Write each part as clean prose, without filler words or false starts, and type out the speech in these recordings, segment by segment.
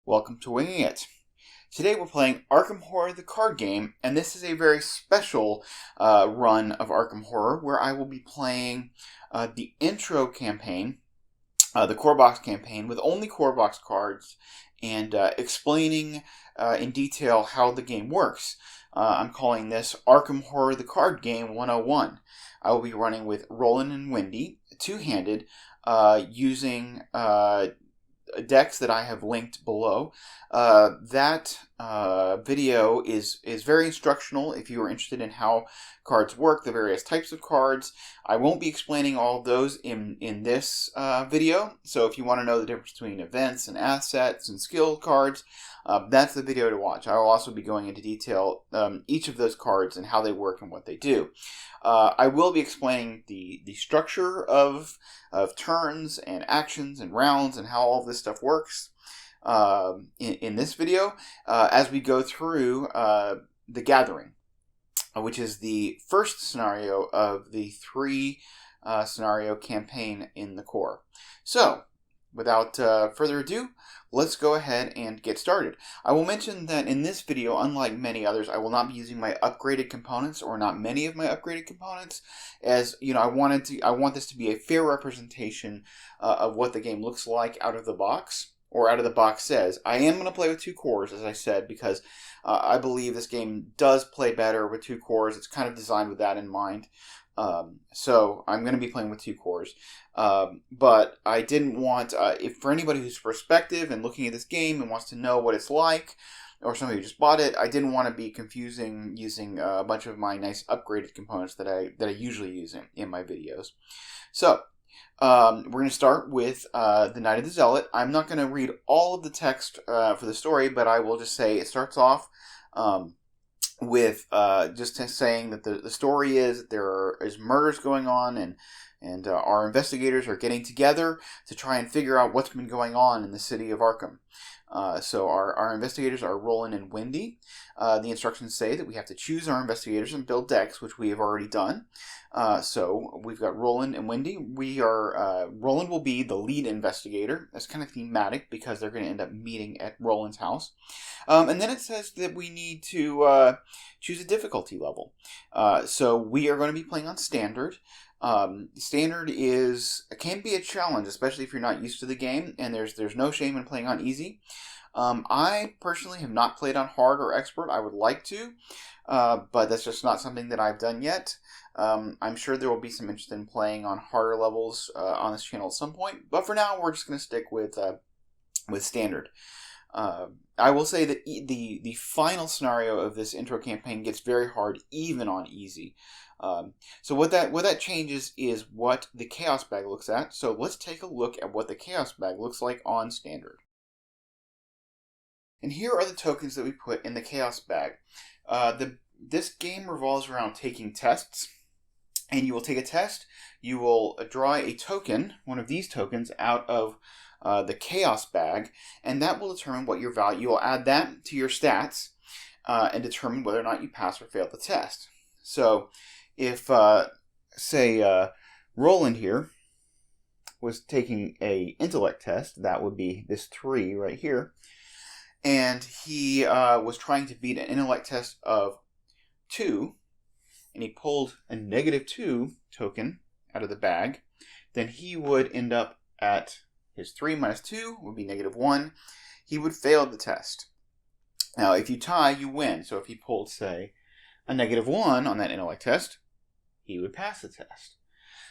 Welcome to Winging It. Today we're playing Arkham Horror the card game, and this is a very special run of Arkham Horror where I will be playing the intro campaign, the core box campaign, with only core box cards and explaining in detail how the game works. I'm calling this Arkham Horror the Card Game 101. I will be running with Roland and Wendy, two-handed, using decks that I have linked below. That video is very instructional if you are interested in how cards work, the various types of cards. I won't be explaining all of those in this video, so if you want to know the difference between events and assets and skill cards, that's the video to watch. I will also be going into detail each of those cards and how they work and what they do. I will be explaining the structure of turns and actions and rounds and how all of this stuff works in this video as we go through the Gathering, which is the first scenario of the three scenario campaign in the core. So, without further ado, let's go ahead and get started. I will mention that in this video, unlike many others, I will not be using my upgraded components, or not many of my upgraded components, as you know, I want this to be a fair representation of what the game looks like out of the box, or out of the box says. I am going to play with two cores, as I said, because I believe this game does play better with two cores. It's kind of designed with that in mind. So I'm going to be playing with two cores. But I didn't want, if for anybody who's perspective and looking at this game and wants to know what it's like, or somebody who just bought it, I didn't want to be confusing using a bunch of my nice upgraded components that I usually use in my videos. So, we're going to start with the Night of the Zealot. I'm not going to read all of the text for the story, but I will just say it starts off with just saying that the story is that there is murders going on, and our investigators are getting together to try and figure out what's been going on in the city of Arkham. So our investigators are Roland and Wendy. The instructions say that we have to choose our investigators and build decks, which we have already done. So we've got Roland and Wendy. Roland will be the lead investigator. That's kind of thematic because they're going to end up meeting at Roland's house. And then it says that we need to choose a difficulty level. So we are going to be playing on standard. Standard can be a challenge, especially if you're not used to the game, and there's no shame in playing on easy. I personally have not played on hard or expert. I would like to, but that's just not something that I've done yet. I'm sure there will be some interest in playing on harder levels on this channel at some point, but for now we're just going to stick with standard. I will say that the final scenario of this intro campaign gets very hard even on easy. So what that changes is what the Chaos Bag looks at. So let's take a look at what the Chaos Bag looks like on standard. And here are the tokens that we put in the Chaos Bag. This game revolves around taking tests, and you will take a test. You will draw a token, one of these tokens, out of the Chaos Bag, and that will determine what your value. You will add that to your stats and determine whether or not you pass or fail the test. So, if say Roland here was taking a intellect test, that would be this 3 right here, and he was trying to beat an intellect test of 2, and he pulled a -2 token out of the bag, then he would end up at his 3 minus 2 would be -1. He would fail the test. Now, if you tie, you win. So if he pulled, say, a -1 on that intellect test, he would pass the test.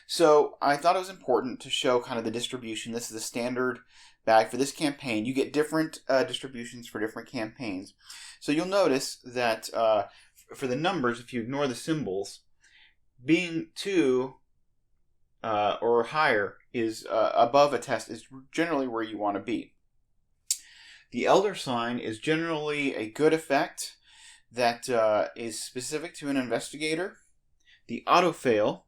So I thought it was important to show kind of the distribution. This is the standard bag for this campaign. You get different distributions for different campaigns. So you'll notice that for the numbers, if you ignore the symbols, being 2 or higher is above a test is generally where you want to be. The Elder Sign is generally a good effect that is specific to an investigator. The auto fail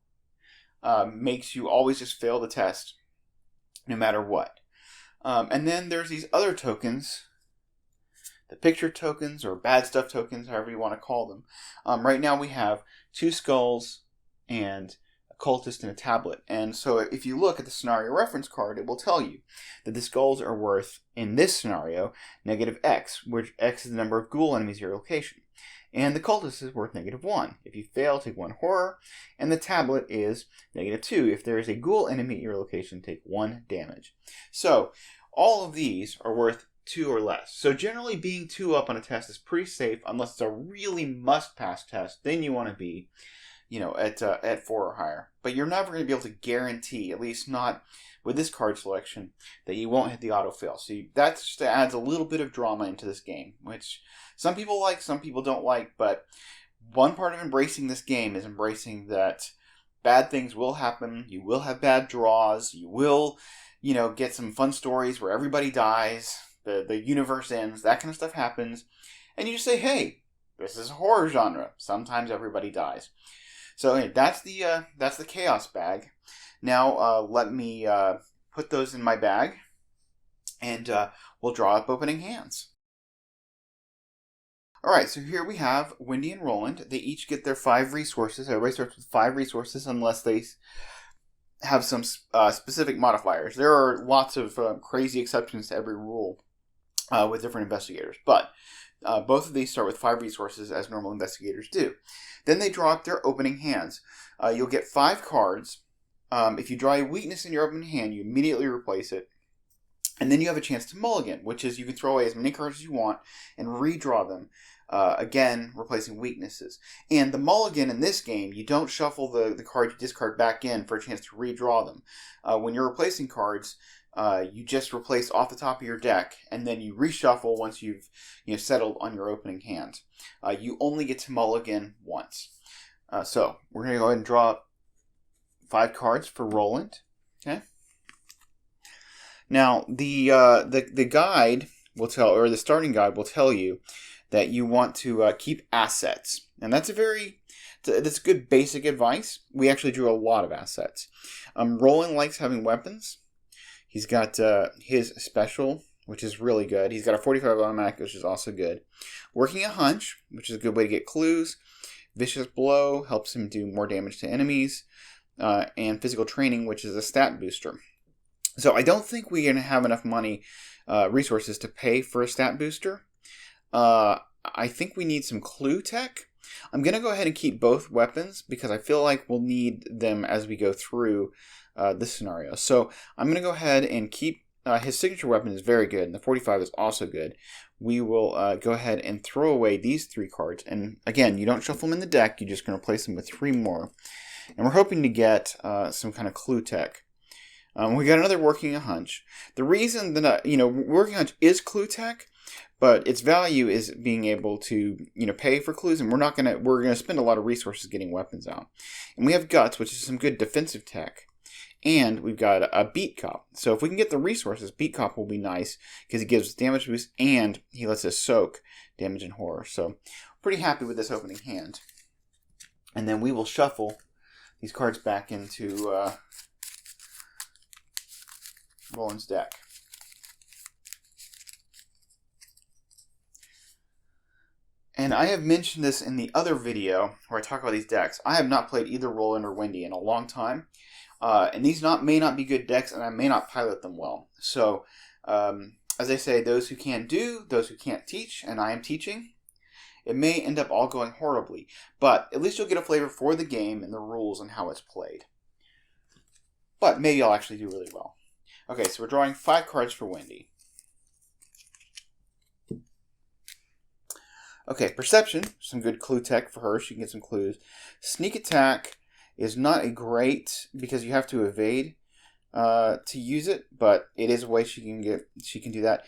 makes you always just fail the test, no matter what. And then there's these other tokens, the picture tokens or bad stuff tokens, however you want to call them. Right now we have 2 skulls and a cultist and a tablet. And so if you look at the scenario reference card, it will tell you that the skulls are worth, in this scenario, -X, which X is the number of ghoul enemies at your location. And the cultist is worth -1. If you fail, take 1 horror. And the tablet is -2. If there is a ghoul enemy at your location, take 1 damage. So all of these are worth 2 or less. So generally being 2 up on a test is pretty safe unless it's a really must-pass test. Then you want to be, at 4 or higher. But you're never going to be able to guarantee, at least not with this card selection, that you won't hit the auto-fail. So that just adds a little bit of drama into this game, which some people like, some people don't like. But one part of embracing this game is embracing that bad things will happen. You will have bad draws. You will, get some fun stories where everybody dies. The universe ends. That kind of stuff happens. And you just say, hey, this is a horror genre. Sometimes everybody dies. So that's the chaos bag. Now let me put those in my bag, and we'll draw up opening hands. All right, so here we have Wendy and Roland. They each get their 5 resources. Everybody starts with 5 resources unless they have some specific modifiers. There are lots of crazy exceptions to every rule with different investigators, but both of these start with 5 resources as normal investigators do. Then they draw up their opening hands. You'll get 5 cards. If you draw a weakness in your opening hand, you immediately replace it. And then you have a chance to mulligan, which is you can throw away as many cards as you want and redraw them. Again, replacing weaknesses. And the mulligan in this game, you don't shuffle the card you discard back in for a chance to redraw them. When you're replacing cards, you just replace off the top of your deck, and then you reshuffle once you've settled on your opening hand. You only get to mulligan once. So we're going to go ahead and draw up 5 cards for Roland. Okay. Now the guide will tell, or the starting guide will tell you that you want to keep assets, and that's good basic advice. We actually drew a lot of assets. Roland likes having weapons. He's got his special, which is really good. He's got a 45 automatic, which is also good. Working a hunch, which is a good way to get clues. Vicious blow helps him do more damage to enemies. And physical training, which is a stat booster. So I don't think we're going to have enough money, resources to pay for a stat booster. I think we need some clue tech. I'm going to go ahead and keep both weapons because I feel like we'll need them as we go through this scenario. So I'm going to go ahead and keep his signature weapon is very good, and the 45 is also good. We will go ahead and throw away these 3 cards. And again, you don't shuffle them in the deck. You're just going to replace them with 3 more. And we're hoping to get some kind of clue tech. We got another working a hunch. The reason that working a hunch is clue tech, but its value is being able to pay for clues, and we're gonna spend a lot of resources getting weapons out. And we have guts, which is some good defensive tech, and we've got a beat cop. So if we can get the resources, beat cop will be nice because he gives us damage boost and he lets us soak damage and horror. So pretty happy with this opening hand. And then we will shuffle these cards back into Roland's deck. And I have mentioned this in the other video where I talk about these decks. I have not played either Roland or Wendy in a long time. And these may not be good decks, and I may not pilot them well. So, as they say, those who can do, those who can't teach, and I am teaching. It may end up all going horribly, but at least you'll get a flavor for the game and the rules and how it's played. But maybe I'll actually do really well. Okay, so we're drawing 5 cards for Wendy. Okay, perception, some good clue tech for her. She can get some clues. Sneak attack is not a great because you have to evade to use it, but it is a way she can do that.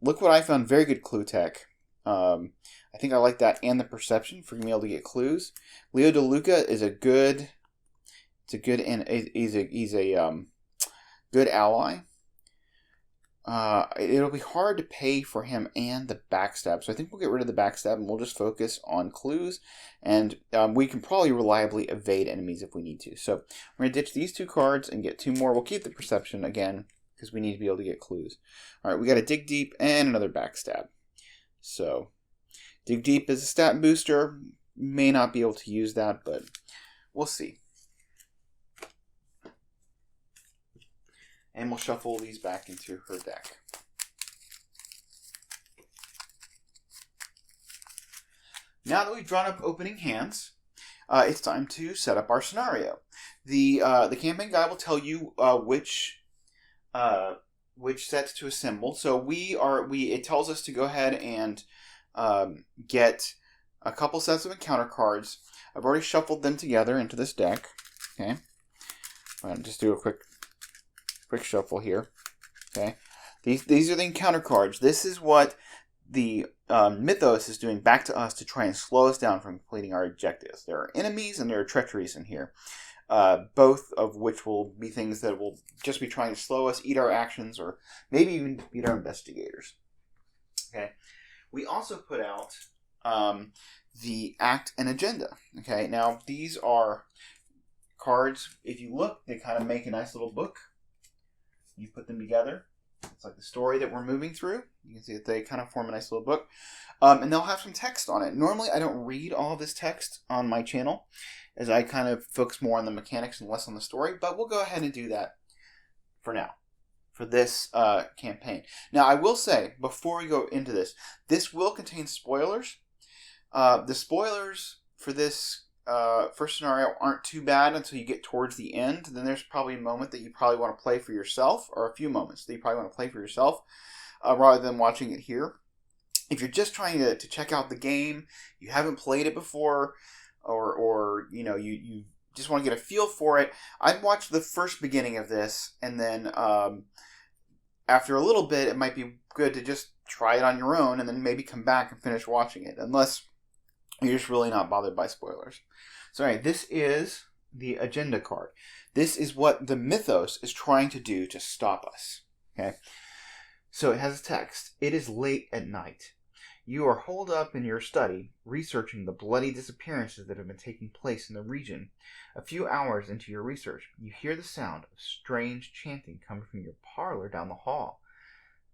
Look what I found, very good clue tech. I think I like that and the perception for being able to get clues. Leo DeLuca is a good good ally. It'll be hard to pay for him and the backstab, so I think we'll get rid of the backstab and we'll just focus on clues, and we can probably reliably evade enemies if we need to. So we're going to ditch these 2 cards and get 2 more. We'll keep the perception again because we need to be able to get clues. Alright, we got a dig deep and another backstab. So dig deep is a stat booster. May not be able to use that, but we'll see. And we'll shuffle these back into her deck. Now that we've drawn up opening hands, it's time to set up our scenario. The campaign guide will tell you which sets to assemble. So it tells us to go ahead and get a couple sets of encounter cards. I've already shuffled them together into this deck. Okay, I'll just do a quick shuffle here. Okay, these are the encounter cards. This is what the Mythos is doing back to us to try and slow us down from completing our objectives. There are enemies and there are treacheries in here, both of which will be things that will just be trying to slow us, eat our actions, or maybe even eat our investigators. Okay, we also put out the act and agenda. Okay, now these are cards. If you look, they kind of make a nice little book. You put them together. It's like the story that we're moving through. You can see that they kind of form a nice little book. And they'll have some text on it. Normally, I don't read all of this text on my channel, as I kind of focus more on the mechanics and less on the story. But we'll go ahead and do that for now, for this campaign. Now, I will say, before we go into this, this will contain spoilers. The spoilers for this first scenario aren't too bad until you get towards the end. Then there's probably a moment that you probably want to play for yourself, or a few moments that you probably want to play for yourself, rather than watching it here. If you're just trying to check out the game, you haven't played it before, or you just want to get a feel for it, I'd watch the first beginning of this, and then after a little bit, it might be good to just try it on your own, and then maybe come back and finish watching it, unless you're just really not bothered by spoilers. So anyway, this is the agenda card. This is what the Mythos is trying to do to stop us. Okay, so it has a text. It is late at night. You are holed up in your study, researching the bloody disappearances that have been taking place in the region. A few hours into your research, you hear the sound of strange chanting coming from your parlor down the hall.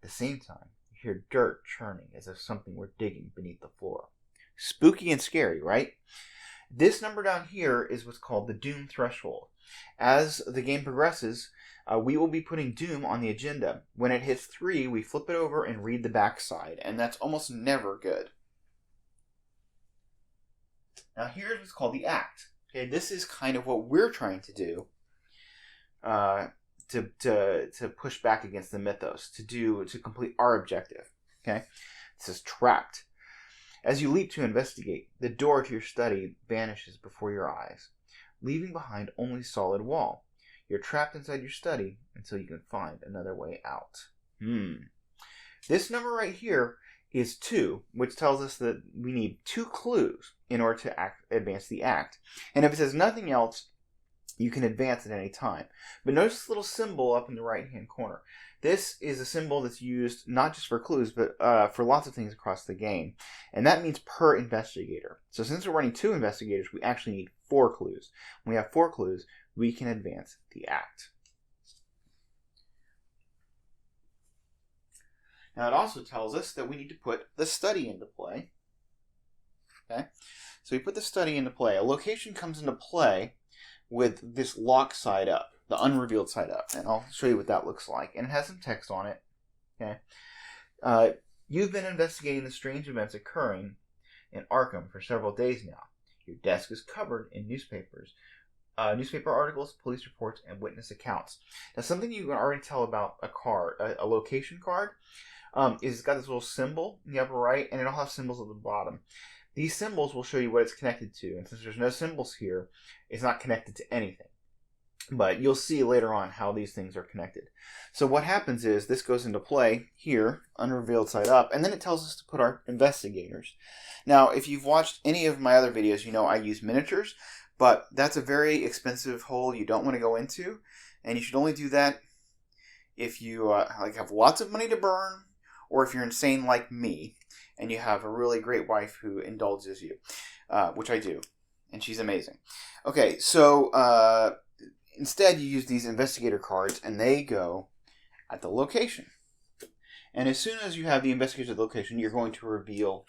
At the same time, you hear dirt churning as if something were digging beneath the floor. Spooky and scary, right? This number down here is what's called the Doom Threshold. As the game progresses, we will be putting Doom on the agenda. When it hits 3, we flip it over and read the backside, and that's almost never good. Now here's what's called the Act. Okay, this is kind of what we're trying to do to push back against the Mythos, to complete our objective. Okay, this is Trapped. As you leap to investigate, the door to your study vanishes before your eyes, leaving behind only solid wall. You're trapped inside your study until you can find another way out. This number right here is 2, which tells us that we need 2 clues in order to advance the act. And if it says nothing else, you can advance at any time. But notice this little symbol up in the right-hand corner. This is a symbol that's used not just for clues, but for lots of things across the game. And that means per investigator. So since we're running 2 investigators, we actually need 4 clues. When we have 4 clues, we can advance the act. Now it also tells us that we need to put the study into play. Okay, so we put the study into play. A location comes into play with this lock side up, the unrevealed side up, and I'll show you what that looks like. And it has some text on it. Okay, you've been investigating the strange events occurring in Arkham for several days now. Your desk is covered in newspaper articles, police reports, and witness accounts. Now, something you can already tell about a card, a location card, is it's got this little symbol in the upper right, and it'll have symbols at the bottom. These symbols will show you what it's connected to, and since there's no symbols here, it's not connected to anything. But you'll see later on how these things are connected. So what happens is this goes into play here, unrevealed side up, and then it tells us to put our investigators. Now, if you've watched any of my other videos, you know I use miniatures, but that's a very expensive hole you don't want to go into, and you should only do that if you have lots of money to burn, or if you're insane like me, and you have a really great wife who indulges you, which I do, and she's amazing. Okay, so instead you use these investigator cards, and they go at the location. And as soon as you have the investigator at the location, you're going to reveal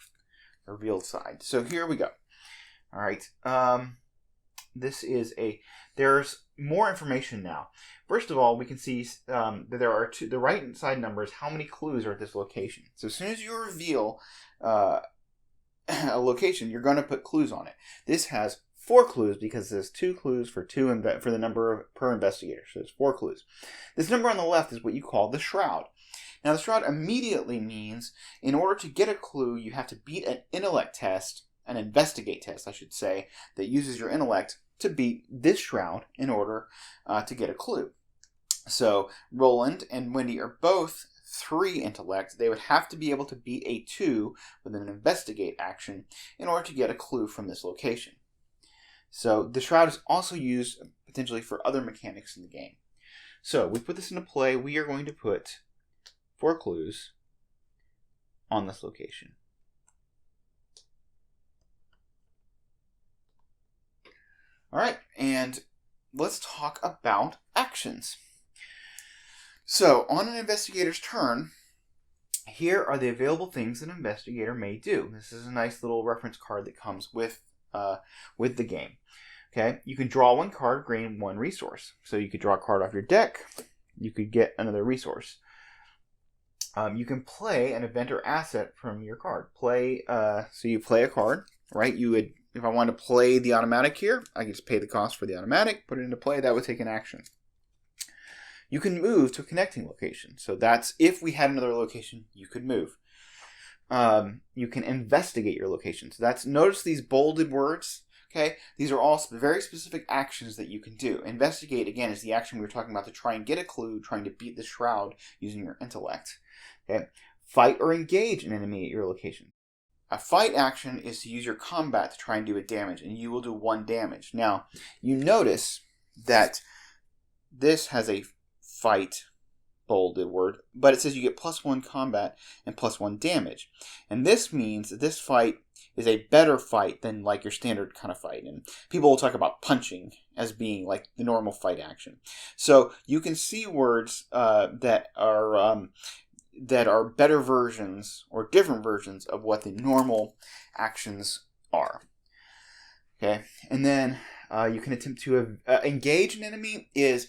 the revealed side. So here we go. All right. This is there's more information now. First of all, we can see that there are the right side number is how many clues are at this location. So as soon as you reveal a location, you're going to put clues on it. This has 4 clues because there's 2 clues for the number per investigator. So there's 4 clues. This number on the left is what you call the Shroud. Now the Shroud immediately means in order to get a clue, you have to beat an intellect test, an investigate test, I should say, that uses your intellect to beat this Shroud in order to get a clue. So Roland and Wendy are both 3 intellect. They would have to be able to beat a 2 with an investigate action in order to get a clue from this location. So the Shroud is also used potentially for other mechanics in the game. So we put this into play. We are going to put 4 clues on this location. All right, and let's talk about actions. So on an investigator's turn, here are the available things an investigator may do. This is a nice little reference card that comes with the game. Okay, you can draw 1 card, gain 1 resource. So you could draw a card off your deck. You could get another resource. You can play an event or asset from your card. So you play a card, right? You would, if I wanted to play the automatic here, I could just pay the cost for the automatic, put it into play. That would take an action. You can move to a connecting location. So that's if we had another location, you could move. You can investigate your location. So notice these bolded words. Okay, these are all very specific actions that you can do. Investigate, again, is the action we were talking about to try and get a clue, trying to beat the Shroud using your intellect. Okay, fight or engage an enemy at your location. A fight action is to use your combat to try and do a damage, and you will do 1 damage. Now, you notice that this has a fight bolded word, but it says you get +1 combat and +1 damage. And this means that this fight is a better fight than like your standard kind of fight. And people will talk about punching as being like the normal fight action. So you can see words that are better versions or different versions of what the normal actions are. Okay, and then you can attempt to engage an enemy is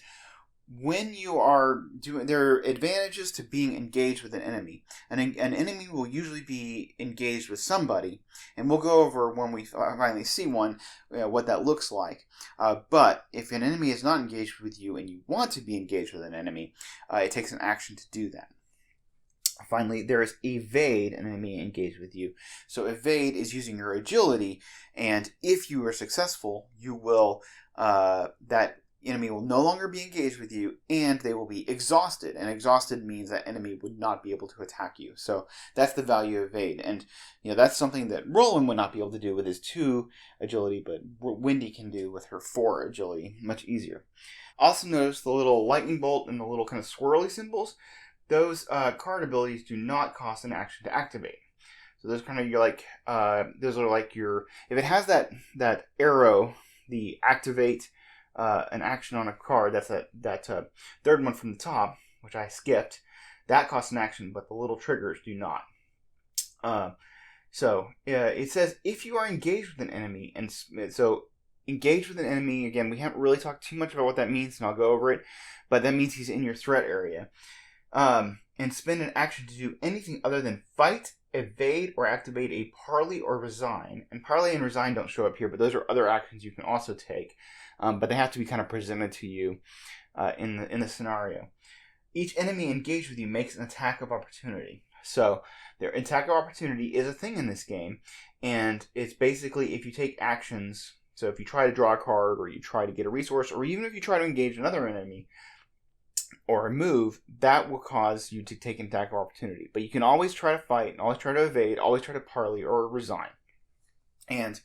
when you are doing, there are advantages to being engaged with an enemy. An enemy will usually be engaged with somebody, and we'll go over when we finally see one what that looks like. But if an enemy is not engaged with you and you want to be engaged with an enemy, it takes an action to do that. Finally, there is evade an enemy engaged with you. So evade is using your agility, and if you are successful, you will that enemy will no longer be engaged with you, and they will be exhausted. And exhausted means that enemy would not be able to attack you. So that's the value of evade. And that's something that Roland would not be able to do with his 2 agility, but Wendy can do with her 4 agility much easier. Also notice the little lightning bolt and the little kind of swirly symbols. Those card abilities do not cost an action to activate. So those kind of those are like your, if it has that arrow, the activate an action on a card, that's that 3rd one from the top, which I skipped, that costs an action, but the little triggers do not. So it says if you are engaged with an enemy, and so engaged with an enemy, again, we haven't really talked too much about what that means, and I'll go over it, but that means he's in your threat area. And spend an action to do anything other than fight, evade, or activate a parley or resign. And parley and resign don't show up here, but those are other actions you can also take. But they have to be kind of presented to you in the scenario. Each enemy engaged with you makes an attack of opportunity. So their attack of opportunity is a thing in this game, and it's basically if you take actions. So if you try to draw a card, or you try to get a resource, or even if you try to engage another enemy or a move, that will cause you to take an attack of opportunity. But you can always try to fight, always try to evade, always try to parley or resign. And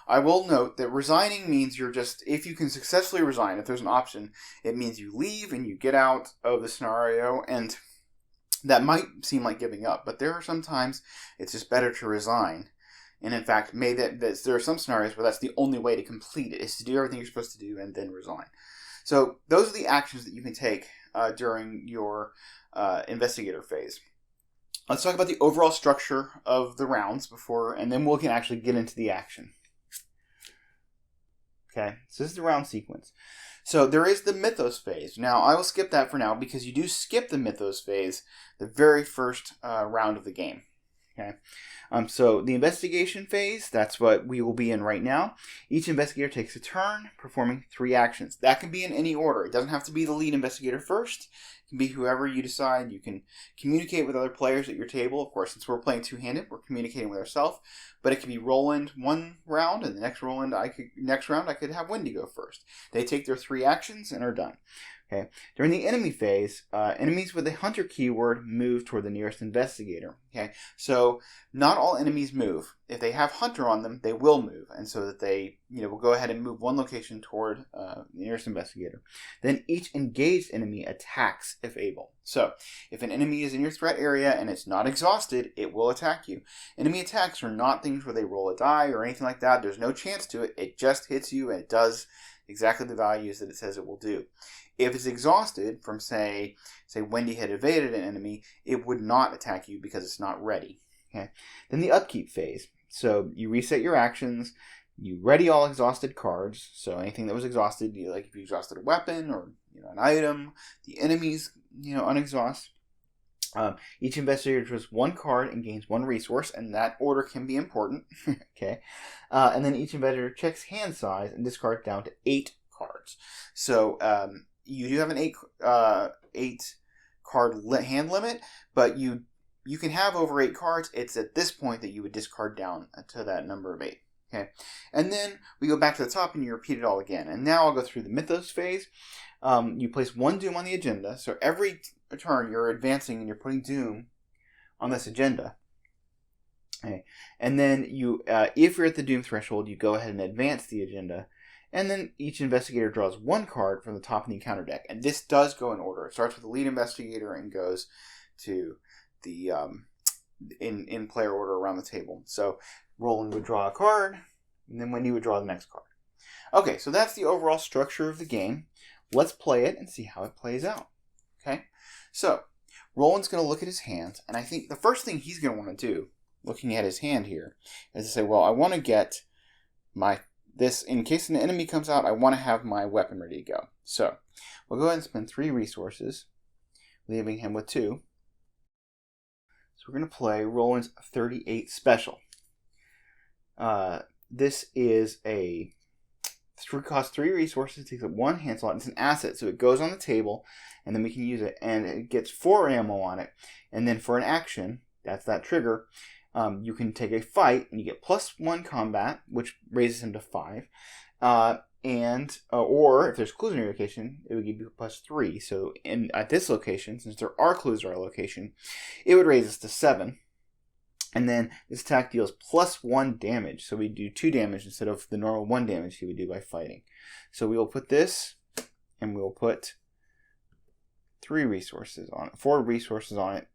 I will note that resigning means you're just, if you can successfully resign, if there's an option, it means you leave and you get out of the scenario, and that might seem like giving up, but there are some times it's just better to resign. And in fact, there are some scenarios where that's the only way to complete it, is to do everything you're supposed to do and then resign. So those are the actions that you can take during your investigator phase. Let's talk about the overall structure of the rounds and then we can actually get into the action. Okay, so this is the round sequence. So there is the Mythos Phase. Now, I will skip that for now because you do skip the Mythos Phase the very first round of the game. Okay, so the Investigation Phase, that's what we will be in right now. Each investigator takes a turn performing 3 actions. That can be in any order. It doesn't have to be the lead investigator first. It can be whoever you decide. You can communicate with other players at your table. Of course, since we're playing two-handed, we're communicating with ourselves. But it can be Roland one round, and the next round I could have Wendy go first. They take their 3 actions and are done. Okay. During the enemy phase, enemies with a hunter keyword move toward the nearest investigator. Okay, so not all enemies move. If they have hunter on them, they will move, and so that they will go ahead and move one location toward the nearest investigator. Then each engaged enemy attacks if able. So if an enemy is in your threat area and it's not exhausted, it will attack you. Enemy attacks are not things where they roll a die or anything like that. There's no chance to it. It just hits you and it does exactly the values that it says it will do. If it's exhausted from, say Wendy had evaded an enemy, it would not attack you because it's not ready. Okay. Then the upkeep phase. So you reset your actions, you ready all exhausted cards. So anything that was exhausted, like if you exhausted a weapon or an item, the enemies unexhaust. Each investigator draws 1 card and gains 1 resource, and that order can be important. Okay. And then each investigator checks hand size and discards down to 8 cards. So you do have an 8 card hand limit, but you can have over 8 cards. It's at this point that you would discard down to that number of 8. Okay, and then we go back to the top and you repeat it all again. And now I'll go through the Mythos phase. You place 1 Doom on the agenda, so every turn you're advancing and you're putting Doom on this agenda. Okay, and then you, if you're at the Doom threshold, you go ahead and advance the agenda. And then each investigator draws 1 card from the top of the encounter deck. And this does go in order. It starts with the lead investigator and goes to the in player order around the table. So Roland would draw a card, and then Wendy would draw the next card. Okay, so that's the overall structure of the game. Let's play it and see how it plays out. Okay, so Roland's going to look at his hand, and I think the first thing he's going to want to do, looking at his hand here, is to say, well, I want to get this, in case an enemy comes out, I want to have my weapon ready to go. So we'll go ahead and spend 3 resources, leaving him with 2. So we're going to play Roland's 38 Special. This is costs 3 resources, takes up 1 hand slot. It's an asset, so it goes on the table, and then we can use it. And it gets 4 ammo on it. And then for an action, that's that trigger, you can take a fight, and you get +1 combat, which raises him to 5. Or if there's clues in your location, it would give you +3. So at this location, since there are clues at our location, it would raise us to 7. And then this attack deals +1 damage. So we do 2 damage instead of the normal 1 damage he would do by fighting. So we will put this, and we will put 4 resources on it,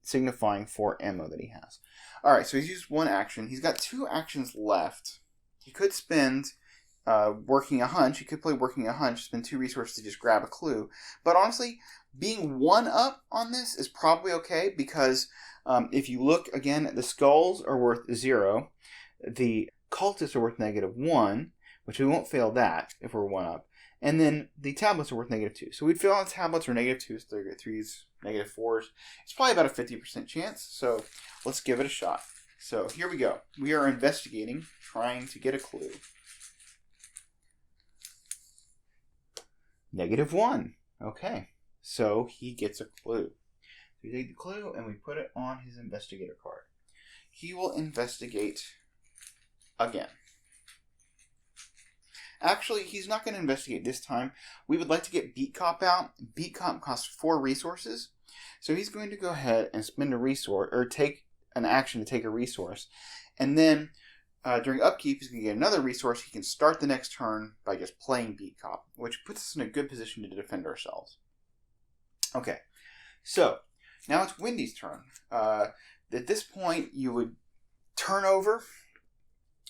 signifying 4 ammo that he has. Alright, so he's used 1 action. He's got 2 actions left. He could spend Working a Hunch. He could play Working a Hunch, spend 2 resources to just grab a clue. But honestly, being 1 up on this is probably okay, because if you look again, the skulls are worth 0. The cultists are worth -1, which we won't fail that if we're 1 up. And then the tablets are worth -2. So we'd fail on tablets or -2s, 3s, -4s. It's probably about a 50% chance. So let's give it a shot. So here we go. We are investigating, trying to get a clue. -1. Okay. So he gets a clue. So we take the clue and we put it on his investigator card. He will investigate again. Actually, he's not going to investigate this time. We would like to get Beat Cop out. Beat Cop costs 4 resources. So he's going to go ahead and spend a resource, or take an action to take a resource. And then during upkeep, he's going to get another resource. He can start the next turn by just playing Beat Cop, which puts us in a good position to defend ourselves. Okay, so now it's Wendy's turn. At this point, you would turn over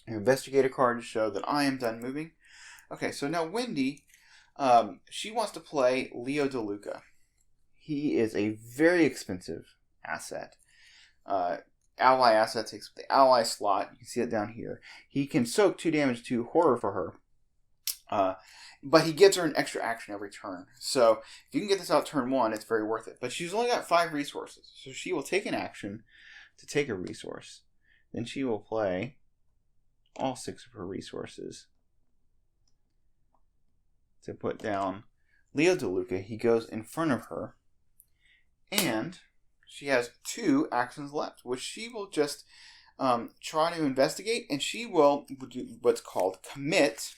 your investigator card to show that I am done moving. Okay, so now Wendy, she wants to play Leo DeLuca. He is a very expensive asset. Ally asset takes up the ally slot. You can see it down here. He can soak 2 damage to horror for her. But he gives her an extra action every turn. So if you can get this out turn 1, it's very worth it. But she's only got 5 resources. So she will take an action to take a resource. Then she will play all 6 of her resources to put down Leo DeLuca. He goes in front of her. And she has 2 actions left, which she will just try to investigate. And she will do what's called commit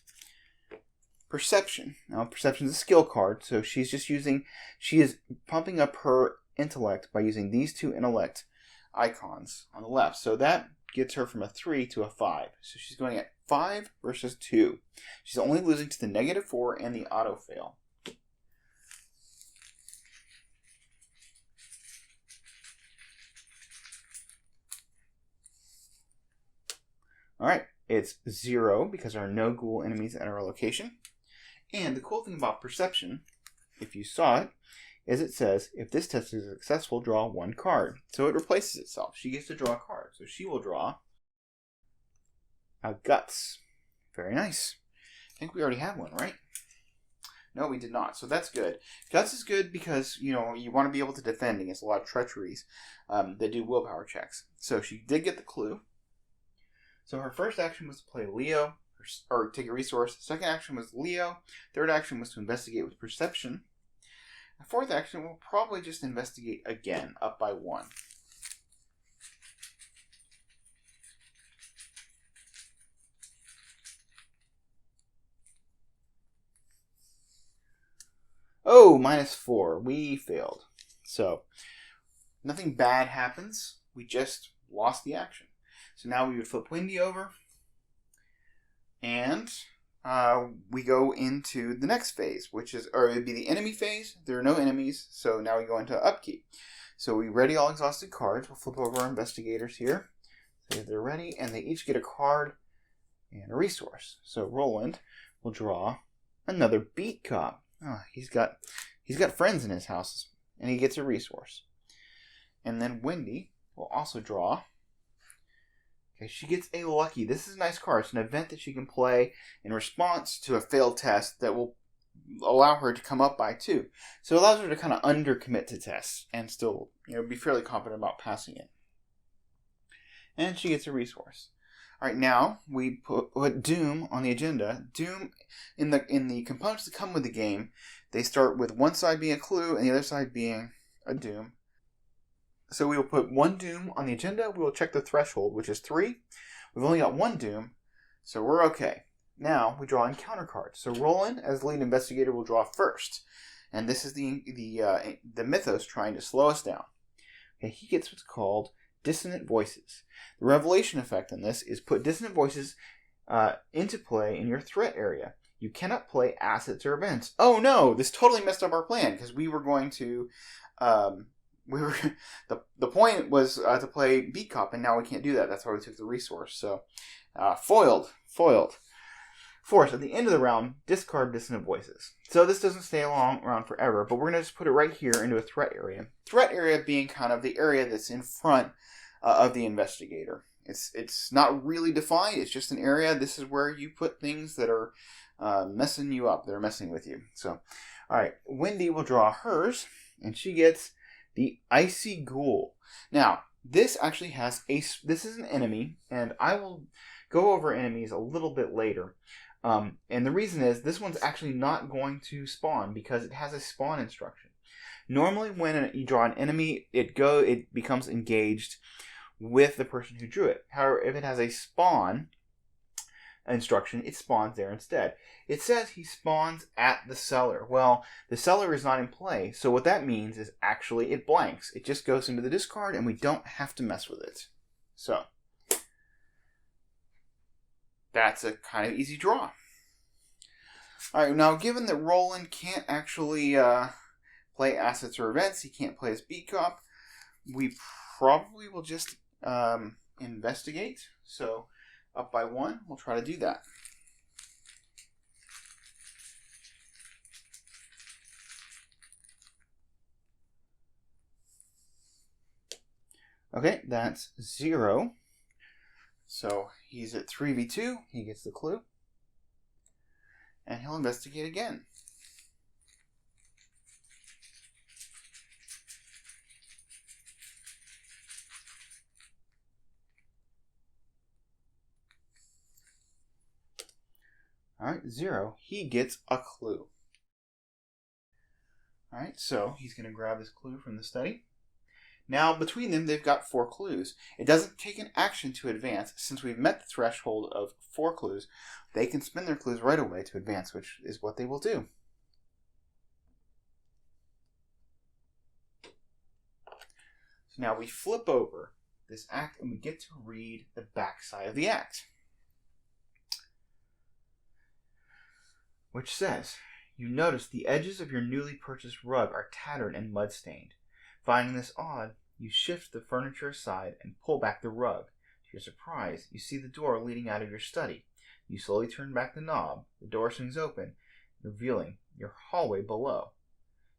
Perception. Now, Perception is a skill card, so she is pumping up her intellect by using these 2 intellect icons on the left. So that gets her from a 3 to a 5. So she's going at 5 versus 2. She's only losing to the -4 and the auto fail. Alright, it's 0 because there are no ghoul enemies at our location. And the cool thing about Perception, if you saw it, is it says, if this test is successful, draw 1 card. So it replaces itself. She gets to draw a card. So she will draw a Guts. Very nice. I think we already have one, right? No, we did not. So that's good. Guts is good because, you want to be able to defend against a lot of treacheries that do willpower checks. So she did get the clue. So her first action was to play Leo, or take a resource. Second action was Leo. Third action was to investigate with Perception. The fourth action will probably just investigate again, up by 1. Oh, -4. We failed. So, nothing bad happens. We just lost the action. So now we would flip Wendy over. And we go into the next phase, which is, or it would be the enemy phase. There are no enemies, so now we go into upkeep. So we ready all exhausted cards. We'll flip over our investigators here. So they're ready, and they each get a card and a resource. So Roland will draw another beat cop. Oh, he's got friends in his house, and he gets a resource. And then Wendy will also draw. Okay, she gets a Lucky. This is a nice card. It's an event that she can play in response to a failed test that will allow her to come up by 2. So it allows her to kind of undercommit to tests and still, be fairly confident about passing it. And she gets a resource. All right, now we put Doom on the agenda. Doom, in the components that come with the game, they start with one side being a clue and the other side being a Doom. So we will put 1 Doom on the agenda. We will check the threshold, which is 3. We've only got 1 Doom, so we're okay. Now we draw encounter cards. So Roland, as the lead investigator, will draw first, and this is the Mythos trying to slow us down. Okay, he gets what's called Dissonant Voices. The revelation effect on this is put Dissonant Voices into play in your threat area. You cannot play assets or events. Oh no, this totally messed up our plan because we were going to. The point was to play Beat Cop, and now we can't do that. That's why we took the resource. So, foiled. Force, at the end of the round, discard Dissonant Voices. So this doesn't stay around forever, but we're going to just put it right here into a threat area. Threat area being kind of the area that's in front of the investigator. It's not really defined. It's just an area. This is where you put things that are messing you up. They're messing with you. So, all right, Wendy will draw hers, and she gets the Icy Ghoul. Now, this actually has this is an enemy, and I will go over enemies a little bit later. And the reason is this one's actually not going to spawn because it has a spawn instruction. Normally, when you draw an enemy, it becomes engaged with the person who drew it. However, if it has a spawn instruction, it spawns there instead. It says he spawns at the cellar. Well, the cellar is not in play, so what that means is actually it blanks. It just goes into the discard, and we don't have to mess with it. So, that's a kind of easy draw. Alright, now given that Roland can't actually play assets or events, he can't play his beat cop, we probably will just investigate. So, up by 1, we'll try to do that. Okay, that's 0. So he's at 3v2. He gets the clue. and he'll investigate again. Alright, 0. He gets a clue. Alright, so he's going to grab this clue from the study. Now, between them, they've got 4 clues. It doesn't take an action to advance. Since we've met the threshold of 4 clues, they can spend their clues right away to advance, which is what they will do. So now we flip over this act and we get to read the backside of the act, which says, you notice the edges of your newly purchased rug are tattered and mud-stained. Finding this odd, you shift the furniture aside and pull back the rug. To your surprise, you see the door leading out of your study. You slowly turn back the knob. The door swings open, revealing your hallway below.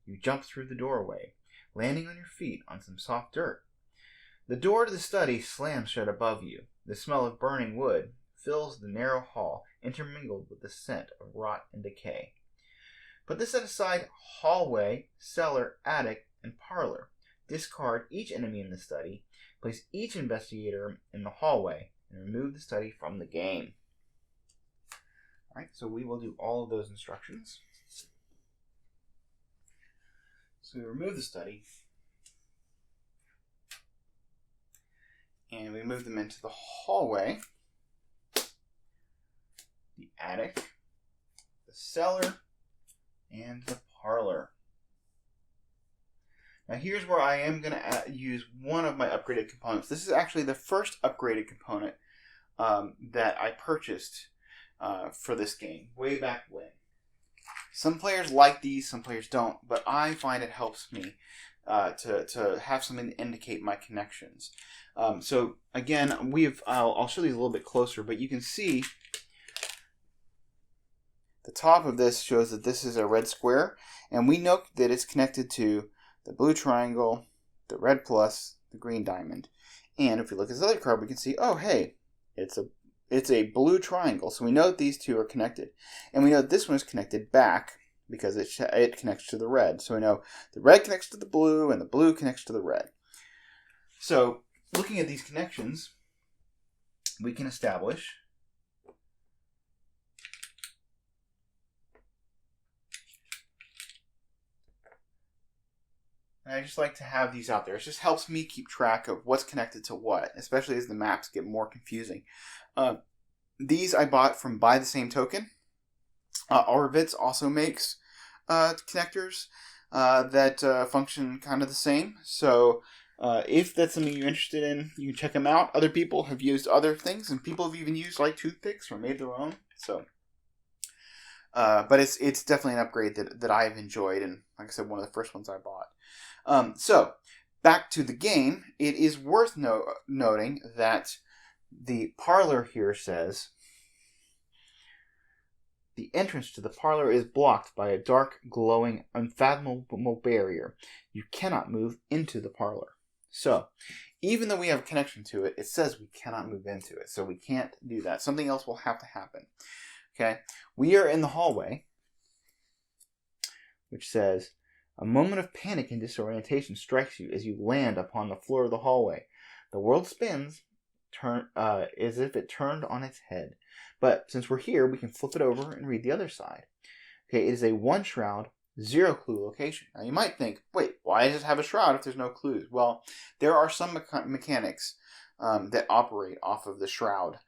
You jump through the doorway, landing on your feet on some soft dirt. The door to the study slams shut above you. The smell of burning wood fills the narrow hall, intermingled with the scent of rot and decay. Put this aside hallway, cellar, attic, and parlor. Discard each enemy in the study, place each investigator in the hallway, and remove the study from the game. Alright, so we will do all of those instructions. So we remove the study, and we move them into the hallway, the attic, the cellar, and the parlor. Now here's where I am going to use one of my upgraded components. This is actually the first upgraded component that I purchased for this game, way back when. Some players like these, some players don't, but I find it helps me to have something to indicate my connections. So again, I'll show these a little bit closer, but you can see the top of this shows that this is a red square, and we know that it's connected to the blue triangle, the red plus, the green diamond. And if we look at this other card, we can see, oh hey, it's a blue triangle. So we know that these two are connected. And we know that this one is connected back because it connects to the red. So we know the red connects to the blue and the blue connects to the red. So looking at these connections, we can establish and I just like to have these out there. It just helps me keep track of what's connected to what, especially as the maps get more confusing. These I bought from Buy the Same Token. Orbits also makes connectors that function kind of the same. So if that's something you're interested in, you can check them out. Other people have used other things, and people have even used like toothpicks or made their own. So, but it's definitely an upgrade that I've enjoyed, and like I said, one of the first ones I bought. So, back to the game, it is worth noting that the parlor here says the entrance to the parlor is blocked by a dark, glowing, unfathomable barrier. You cannot move into the parlor. So, even though we have a connection to it, it says we cannot move into it. So we can't do that. Something else will have to happen. Okay? We are in the hallway, which says, a moment of panic and disorientation strikes you as you land upon the floor of the hallway. The world spins as if it turned on its head. But since we're here, we can flip it over and read the other side. Okay, it is a 1 shroud, 0 clue location. Now you might think, wait, why does it have a shroud if there's no clues? Well, there are some mechanics that operate off of the shroud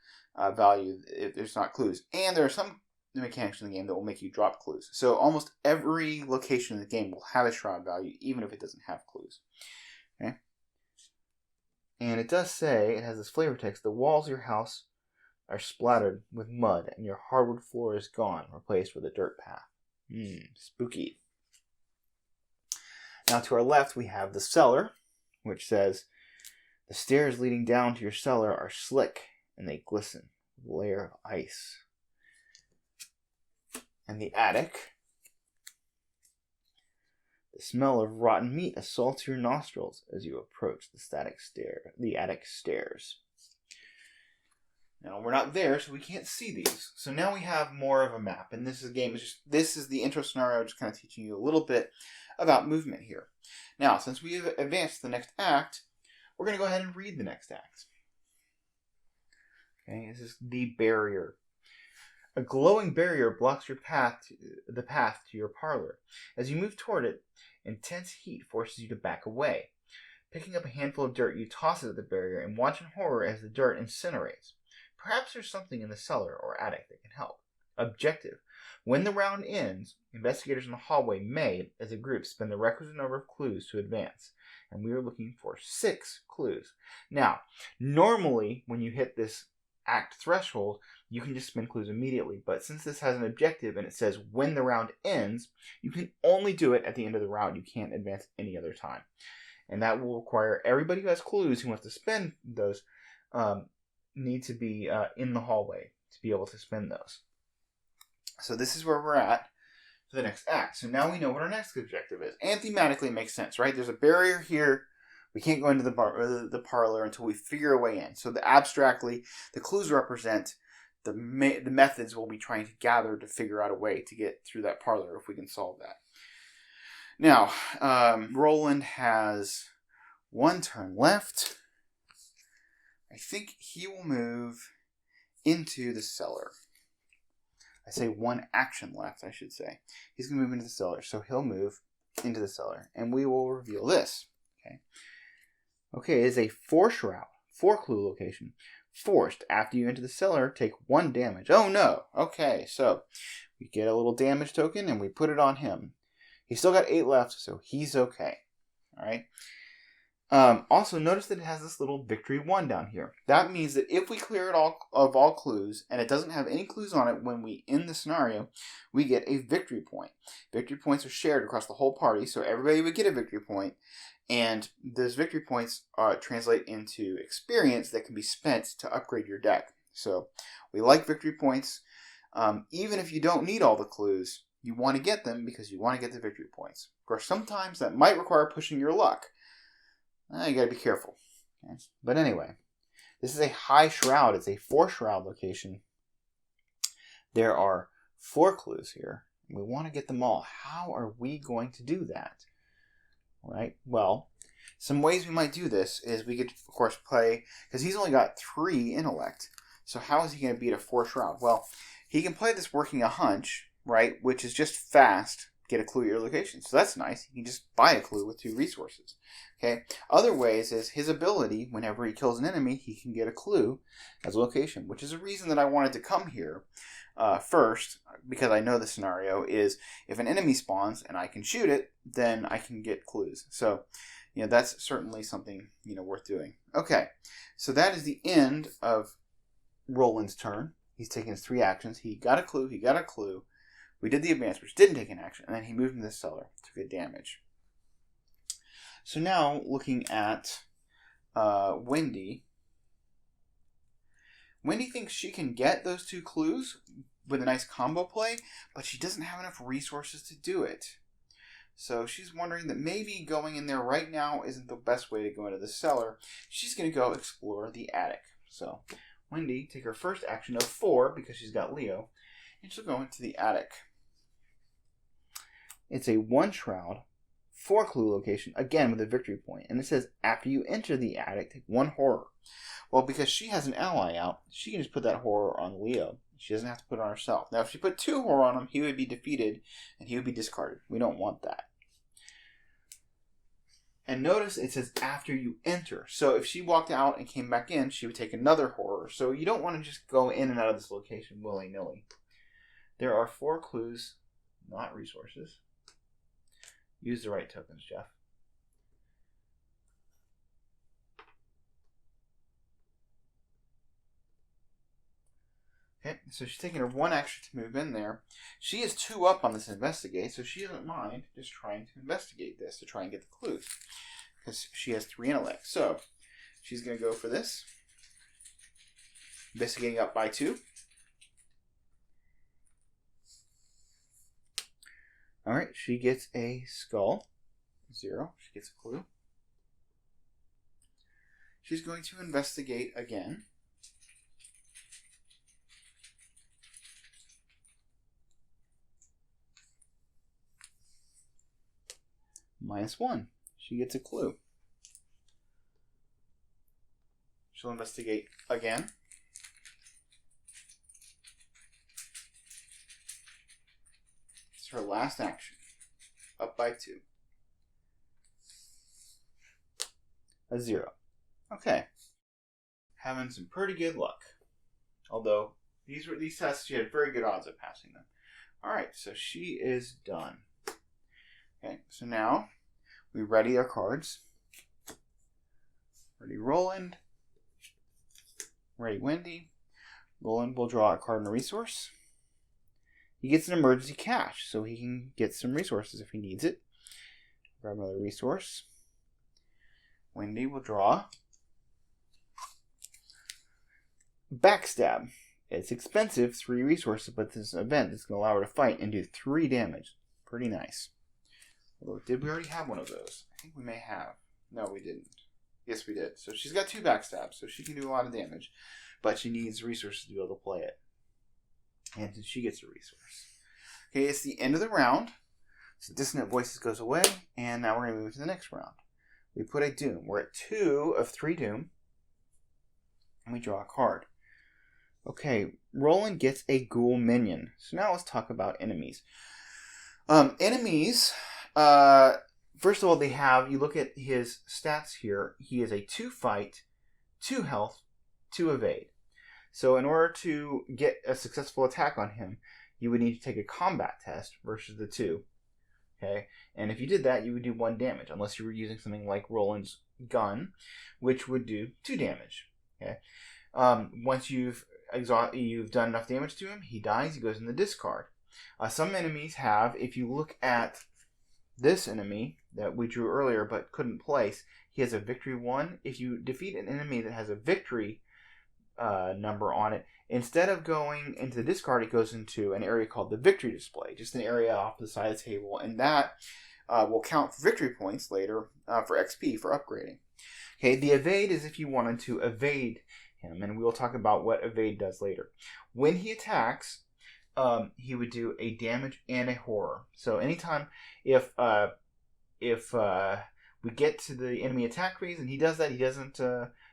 value if there's not clues. And there are some mechanics in the game that will make you drop clues. So almost every location in the game will have a shroud value, even if it doesn't have clues. Okay? And it does say, it has this flavor text, the walls of your house are splattered with mud, and your hardwood floor is gone, replaced with a dirt path. Spooky. Now to our left, we have the cellar, which says, the stairs leading down to your cellar are slick, and they glisten with a layer of ice. And the attic, the smell of rotten meat assaults your nostrils as you approach the attic stairs. Now, we're not there, so we can't see these. So now we have more of a map, and this is the intro scenario, just kind of teaching you a little bit about movement here. Now, since we have advanced to the next act, we're going to go ahead and read the next act. Okay, this is the barrier. A glowing barrier blocks the path to your parlor. As you move toward it, intense heat forces you to back away. Picking up a handful of dirt, you toss it at the barrier and watch in horror as the dirt incinerates. Perhaps there's something in the cellar or attic that can help. Objective. When the round ends, investigators in the hallway may, as a group, spend the requisite number of clues to advance. And we are looking for 6 clues. Now, normally, when you hit this act threshold, you can just spin clues immediately. But since this has an objective and it says when the round ends, you can only do it at the end of the round. You can't advance any other time. And that will require everybody who has clues who wants to spend those need to be in the hallway to be able to spend those. So this is where we're at for the next act. So now we know what our next objective is. And thematically it makes sense, right? There's a barrier here. We can't go into the parlor until we figure a way in. So abstractly, the clues represent the methods we'll be trying to gather to figure out a way to get through that parlor if we can solve that. Now, Roland has 1 turn left. I think he will move into the cellar. I say 1 action left, I should say. He's going to move into the cellar, so he'll move into the cellar, and we will reveal this. Okay, it is a 4 shroud, 4 clue location. Forced. After you enter the cellar, take 1 damage. Oh no! Okay, so we get a little damage token, and we put it on him. He's still got 8 left, so he's okay. Alright? Also, notice that it has this little victory 1 down here. That means that if we clear it all clues, and it doesn't have any clues on it when we end the scenario, we get a victory point. Victory points are shared across the whole party, so everybody would get a victory point, and those victory points translate into experience that can be spent to upgrade your deck. So, we like victory points. Even if you don't need all the clues, you want to get them because you want to get the victory points. Of course, sometimes that might require pushing your luck. You gotta be careful. Okay? But anyway, this is a high shroud. It's a 4 shroud location. There are 4 clues here. We want to get them all. How are we going to do that? Right? Well, some ways we might do this is we could, of course, play, because he's only got 3 intellect. So how is he going to beat a 4 shroud? Well, he can play this working a hunch, right? Which is just fast. Get a clue at your location. So that's nice. You can just buy a clue with 2 resources. Okay. Other ways is his ability, whenever he kills an enemy, he can get a clue as a location, which is a reason that I wanted to come here first, because I know the scenario is if an enemy spawns and I can shoot it, then I can get clues. So, that's certainly something, worth doing. Okay. So that is the end of Roland's turn. He's taken his 3 actions. He got a clue. We did the advance, which didn't take an action, and then he moved into the cellar, took a damage. So now, looking at Wendy. Wendy thinks she can get those 2 clues with a nice combo play, but she doesn't have enough resources to do it. So she's wondering that maybe going in there right now isn't the best way to go into the cellar. She's going to go explore the attic. So Wendy, take her first action of 4, because she's got Leo, and she'll go into the attic. It's a 1 shroud, 4 clue location, again with a victory point. And it says, after you enter the attic, take 1 horror. Well, because she has an ally out, she can just put that horror on Leo. She doesn't have to put it on herself. Now, if she put 2 horror on him, he would be defeated, and he would be discarded. We don't want that. And notice it says, after you enter. So if she walked out and came back in, she would take another horror. So you don't want to just go in and out of this location willy-nilly. There are 4 clues, not resources. Use the right tokens, Jeff. Okay, so she's taking her 1 action to move in there. She is 2 up on this investigate, so she doesn't mind just trying to investigate this to try and get the clues. Because she has 3 intellect. So, she's going to go for this. Investigating up by 2. Alright, she gets a skull. 0. She gets a clue. She's going to investigate again. -1. She gets a clue. She'll investigate again. It's her last action. Up by 2. A 0. Okay. Having some pretty good luck. Although, these tests, she had very good odds of passing them. Alright, so she is done. Okay, so now we ready our cards. Ready Roland. Ready Wendy. Roland will draw a card and a resource. He gets an emergency cache, so he can get some resources if he needs it. Grab another resource. Wendy will draw Backstab. It's expensive, 3 resources, but this event is going to allow her to fight and do 3 damage. Pretty nice. Although, did we already have one of those? I think we may have. No, we didn't. Yes, we did. So she's got 2 backstabs, so she can do a lot of damage. But she needs resources to be able to play it. And she gets a resource. Okay, it's the end of the round. So Dissonant Voices goes away, and now we're going to move to the next round. We put a Doom. We're at 2 of 3 Doom. And we draw a card. Okay, Roland gets a ghoul minion. So now let's talk about enemies. Enemies, first of all, they have, you look at his stats here, he is a 2 fight, 2 health, 2 evade. So in order to get a successful attack on him, you would need to take a combat test versus the 2. Okay, and if you did that, you would do 1 damage, unless you were using something like Roland's gun, which would do 2 damage. Okay, once you've done enough damage to him, he dies, he goes in the discard. Some enemies have, if you look at this enemy that we drew earlier but couldn't place, he has a victory 1. If you defeat an enemy that has a victory number on it, instead of going into the discard, it goes into an area called the victory display, just an area off the side of the table, and that will count for victory points later for XP, for upgrading. Okay, the evade is if you wanted to evade him, and we will talk about what evade does later. When he attacks, he would do a damage and a horror. So anytime if we get to the enemy attack phase and he does that, he doesn't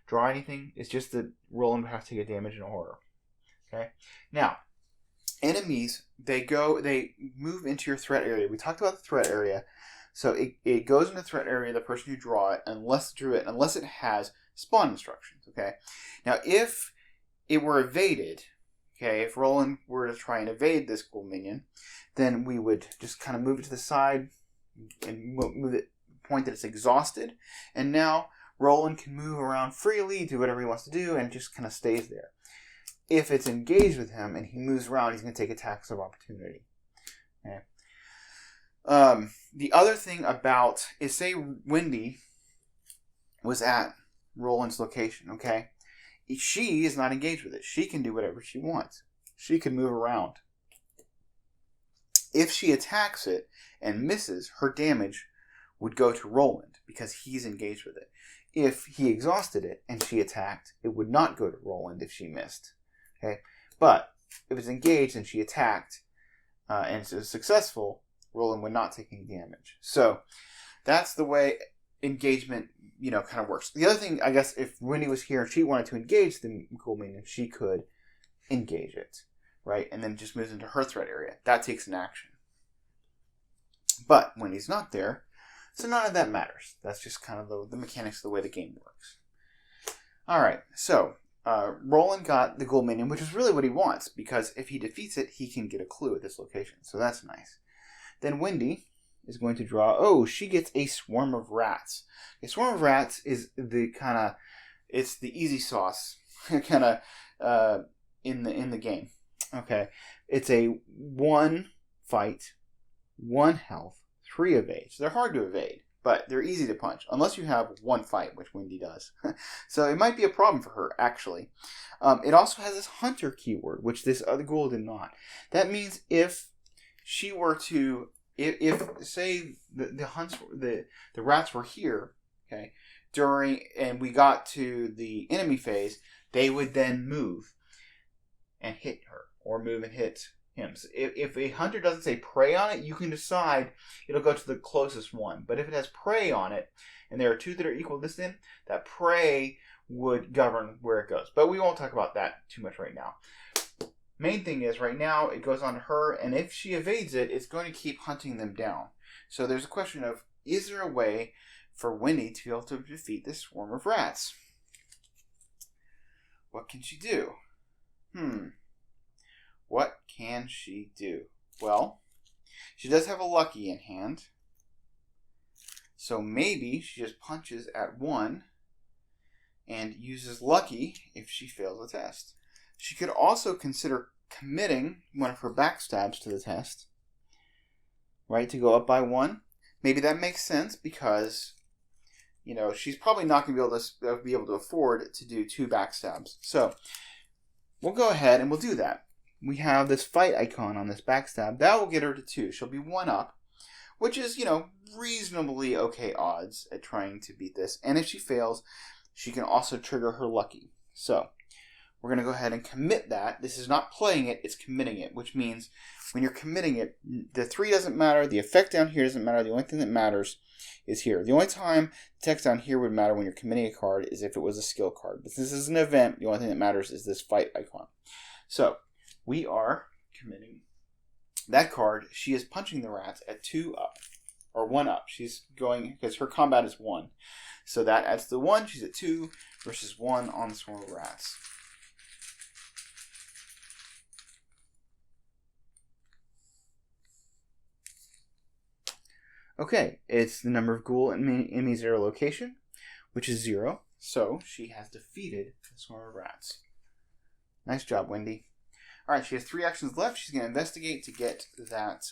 draw anything. It's just that Roland would have to take a damage and a horror. Okay. Now, enemies, they move into your threat area. We talked about the threat area. So it goes into the threat area, the person who drew it, unless it has spawn instructions. Okay. Now, if it were evaded, okay, if Roland were to try and evade this ghoul minion, then we would just kind of move it to the side and move it, point that it's exhausted. And now Roland can move around freely, do whatever he wants to do, and it just kind of stays there. If it's engaged with him and he moves around, he's going to take attacks of opportunity. Okay. The other thing about is, say Wendy was at Roland's location, okay? She is not engaged with it. She can do whatever she wants. She can move around. If she attacks it and misses, her damage would go to Roland because he's engaged with it. If he exhausted it and she attacked, it would not go to Roland if she missed. Okay, but if it's engaged and she attacked and it's successful, Roland would not take any damage. So that's the way engagement, kind of works. The other thing, I guess, if Wendy was here and she wanted to engage the ghoul minion, she could engage it, right? And then just moves into her threat area. That takes an action. But Wendy's not there, so none of that matters. That's just kind of the mechanics of the way the game works. All right, so Roland got the ghoul minion, which is really what he wants, because if he defeats it, he can get a clue at this location. So that's nice. Then Wendy is going to draw, she gets a swarm of rats. A swarm of rats is it's the easy sauce kind of in the game. Okay, it's a 1 fight, 1 health, 3 evade. So they're hard to evade, but they're easy to punch, unless you have 1 fight, which Wendy does. So it might be a problem for her, actually. It also has this hunter keyword, which this other ghoul did not. That means if she were to, if say the rats were here, okay, and we got to the enemy phase, they would then move and hit her, or move and hit him. So if a hunter doesn't say prey on it, you can decide it'll go to the closest one. But if it has prey on it, and there are two that are equal distance, that prey would govern where it goes. But we won't talk about that too much right now. Main thing is, right now, it goes on to her, and if she evades it, it's going to keep hunting them down. So there's a question of, is there a way for Wendy to be able to defeat this swarm of rats? What can she do? What can she do? Well, she does have a lucky in hand. So maybe she just punches at 1 and uses lucky if she fails the test. She could also consider committing one of her backstabs to the test, right, to go up by 1. Maybe that makes sense because, you know, she's probably not going to be able to afford to do 2 backstabs. So we'll go ahead and we'll do that. We have this fight icon on this backstab. That will get her to 2. She'll be 1 up, which is, you know, reasonably okay odds at trying to beat this. And if she fails, she can also trigger her lucky. So we're going to go ahead and commit that. This is not playing it, it's committing it, which means when you're committing it, the 3 doesn't matter, the effect down here doesn't matter, the only thing that matters is here. The only time the text down here would matter when you're committing a card is if it was a skill card. But since this is an event, the only thing that matters is this fight icon. So we are committing that card. She is punching the rats at 2 up, or 1 up. She's going, because her combat is 1. So that adds the 1, she's at 2 versus 1 on the swarm of rats. Okay, it's the number of ghoul in Mi's 0 location, which is 0. So she has defeated the swarm of rats. Nice job, Wendy. Alright, she has 3 actions left. She's going to investigate to get that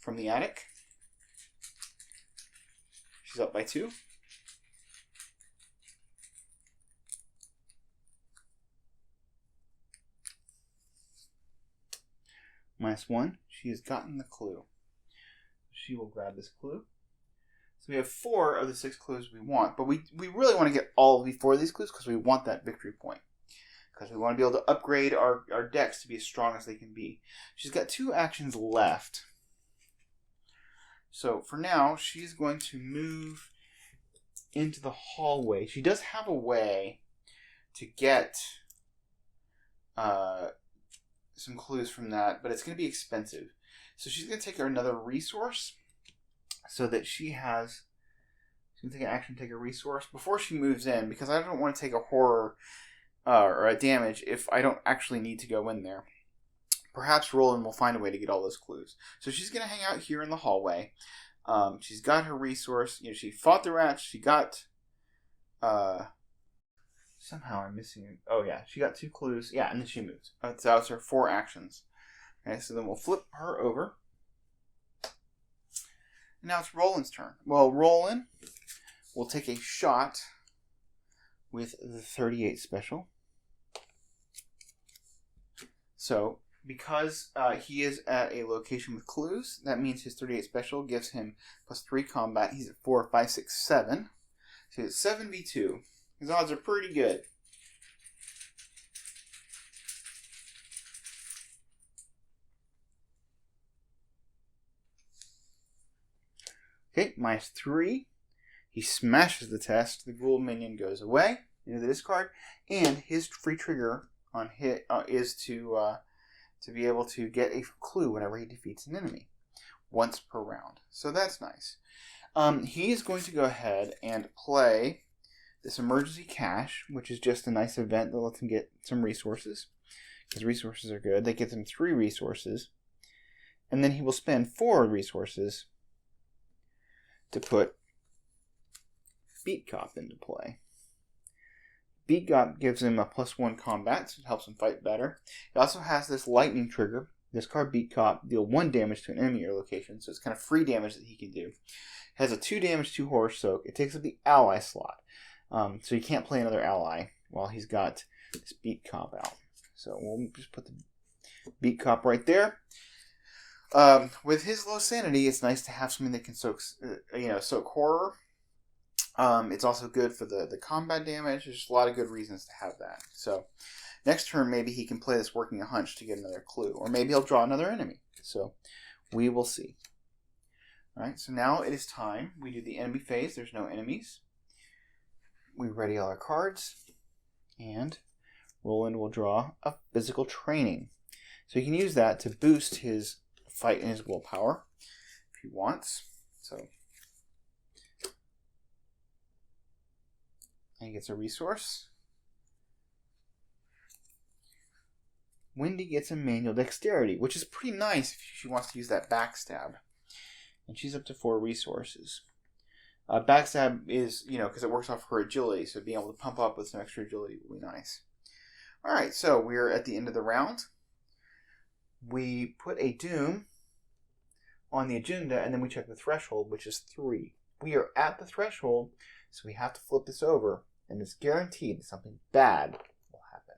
from the attic. She's up by 2. -1. She has gotten the clue. She will grab this clue. So we have 4 of the 6 clues we want, but we really want to get all 4 of these clues because we want that victory point. Because we want to be able to upgrade our decks to be as strong as they can be. She's got 2 actions left. So for now, she's going to move into the hallway. She does have a way to get some clues from that, but it's going to be expensive. So she's going to take another resource so that she's going to take an action, take a resource before she moves in, because I don't want to take a horror or a damage if I don't actually need to go in there. Perhaps Roland will find a way to get all those clues. So she's going to hang out here in the hallway. She's got her resource. You know, she fought the rats. She got... somehow I'm missing it. Oh, yeah. She got 2 clues. Yeah, and then she moves. So that's her 4 actions. Okay, so then we'll flip her over. And now it's Roland's turn. Well, Roland will take a shot with the 38 special. So, because he is at a location with clues, that means his 38 special gives him +3 combat. He's at 4, 5, 6, 7. So he's at 7v2. His odds are pretty good. Okay, -3. He smashes the test. The ghoul minion goes away into the discard, and his free trigger on hit is to be able to get a clue whenever he defeats an enemy, once per round. So that's nice. He's going to go ahead and play this emergency cache, which is just a nice event that lets him get some resources, because resources are good. That gets him 3 resources, and then he will spend 4 resources to put Beat Cop into play. Beat Cop gives him a +1 combat, so it helps him fight better. It also has this lightning trigger. Discard Beat Cop, deal 1 damage to an enemy or location, so it's kind of free damage that he can do. It has a 2 damage, 2 horror soak. It takes up the ally slot, so he can't play another ally while he's got this Beat Cop out. So we'll just put the Beat Cop right there. With his low sanity, it's nice to have something that can soak horror. It's also good for the combat damage. There's just a lot of good reasons to have that. So next turn, maybe he can play this working a hunch to get another clue. Or maybe he'll draw another enemy. So we will see. Alright, so now it is time. We do the enemy phase. There's no enemies. We ready all our cards. And Roland will draw a physical training. So he can use that to boost his fight and his willpower if he wants. So, and he gets a resource. Wendy gets a manual dexterity, which is pretty nice if she wants to use that backstab. And she's up to 4 resources. Backstab is, because it works off her agility, so being able to pump up with some extra agility will be nice. Alright, so we're at the end of the round. We put a doom on the agenda, and then we check the threshold, which is 3. We are at the threshold, so we have to flip this over, and it's guaranteed that something bad will happen.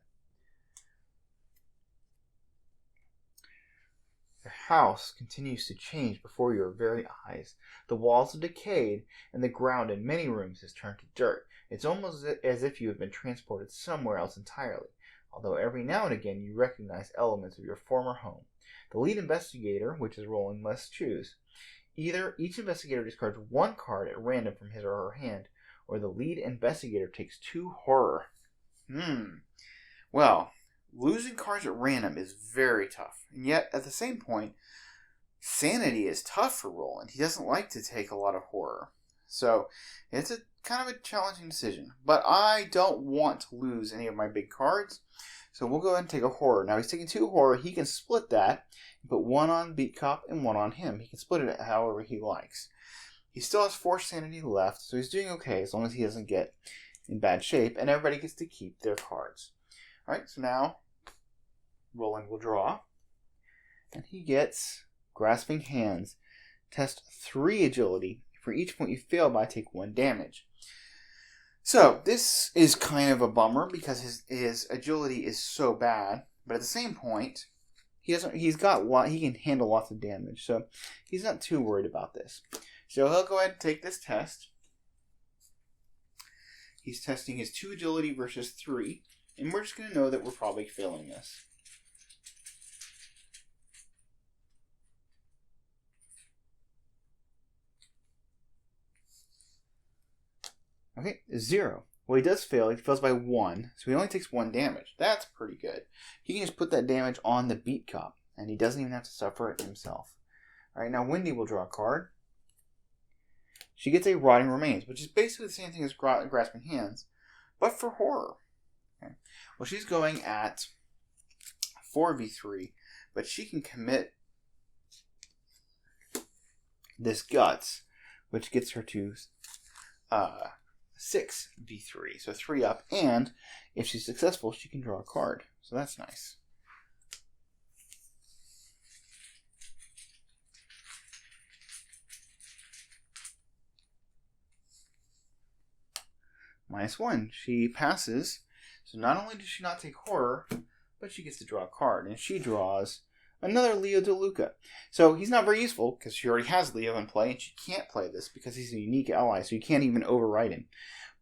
The house continues to change before your very eyes. The walls have decayed, and the ground in many rooms has turned to dirt. It's almost as if you have been transported somewhere else entirely, although every now and again you recognize elements of your former home. The lead investigator, which is Roland, must choose. Either each investigator discards 1 card at random from his or her hand, or the lead investigator takes 2 horror. Well, losing cards at random is very tough. And yet, at the same point, sanity is tough for Roland. He doesn't like to take a lot of horror. So, it's a kind of a challenging decision. But I don't want to lose any of my big cards. So we'll go ahead and take a horror. Now he's taking 2 horror. He can split that and put 1 on Beat Cop and 1 on him. He can split it however he likes. He still has 4 sanity left, so he's doing okay as long as he doesn't get in bad shape. And everybody gets to keep their cards. Alright, so now Roland will draw. And he gets Grasping Hands. Test 3 agility. For each point you fail by, take 1 damage. So, this is kind of a bummer because his agility is so bad, but at the same point, he can handle lots of damage, so he's not too worried about this. So he'll go ahead and take this test. He's testing his 2 agility versus 3, and we're just going to know that we're probably failing this. Okay, 0. Well, he does fail. He fails by 1, so he only takes 1 damage. That's pretty good. He can just put that damage on the Beat Cop, and he doesn't even have to suffer it himself. Alright, now Wendy will draw a card. She gets a Rotting Remains, which is basically the same thing as Grasping Hands, but for horror. Okay. Well, she's going at 4v3, but she can commit this Guts, which gets her to 6v3, so 3 up, and if she's successful, she can draw a card. So that's nice. -1. She passes, so not only does she not take horror, but she gets to draw a card, and she draws another Leo DeLuca. So he's not very useful, because she already has Leo in play, and she can't play this because he's a unique ally, so you can't even override him.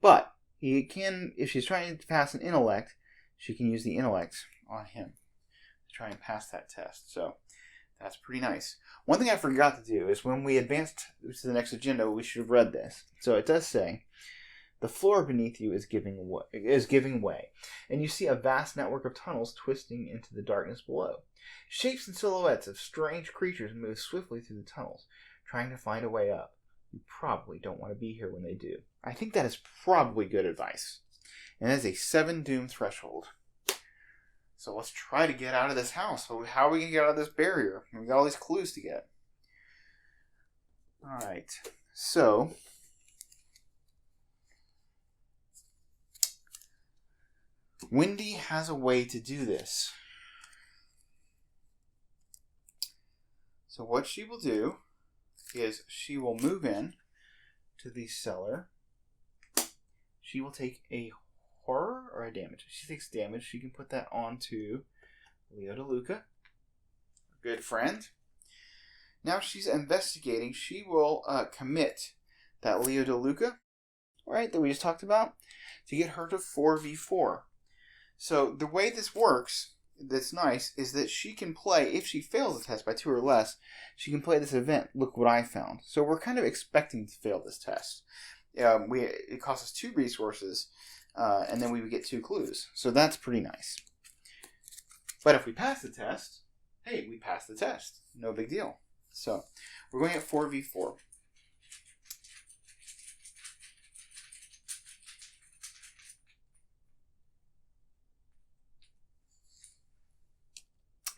But he can, if she's trying to pass an intellect, she can use the intellect on him to try and pass that test. So that's pretty nice. One thing I forgot to do is when we advanced to the next agenda, we should have read this. So it does say, the floor beneath you is giving way, and you see a vast network of tunnels twisting into the darkness below. Shapes and silhouettes of strange creatures move swiftly through the tunnels, trying to find a way up. You probably don't want to be here when they do. I think that is probably good advice. And that is a 7 doom threshold. So let's try to get out of this house. So how are we going to get out of this barrier? We've got all these clues to get. Alright, so Wendy has a way to do this. So what she will do is she will move in to the cellar. She will take a horror or a damage. If she takes damage, she can put that onto Leo DeLuca, a good friend. Now she's investigating. She will commit that Leo DeLuca right, that we just talked about, to get her to 4v4. So the way this works, that's nice, is that she can play, if she fails the test by 2 or less, she can play this event, look what I found. So we're kind of expecting to fail this test. It costs us 2 resources, and then we would get 2 clues. So that's pretty nice. But if we pass the test, hey, we passed the test. No big deal. So we're going at 4v4.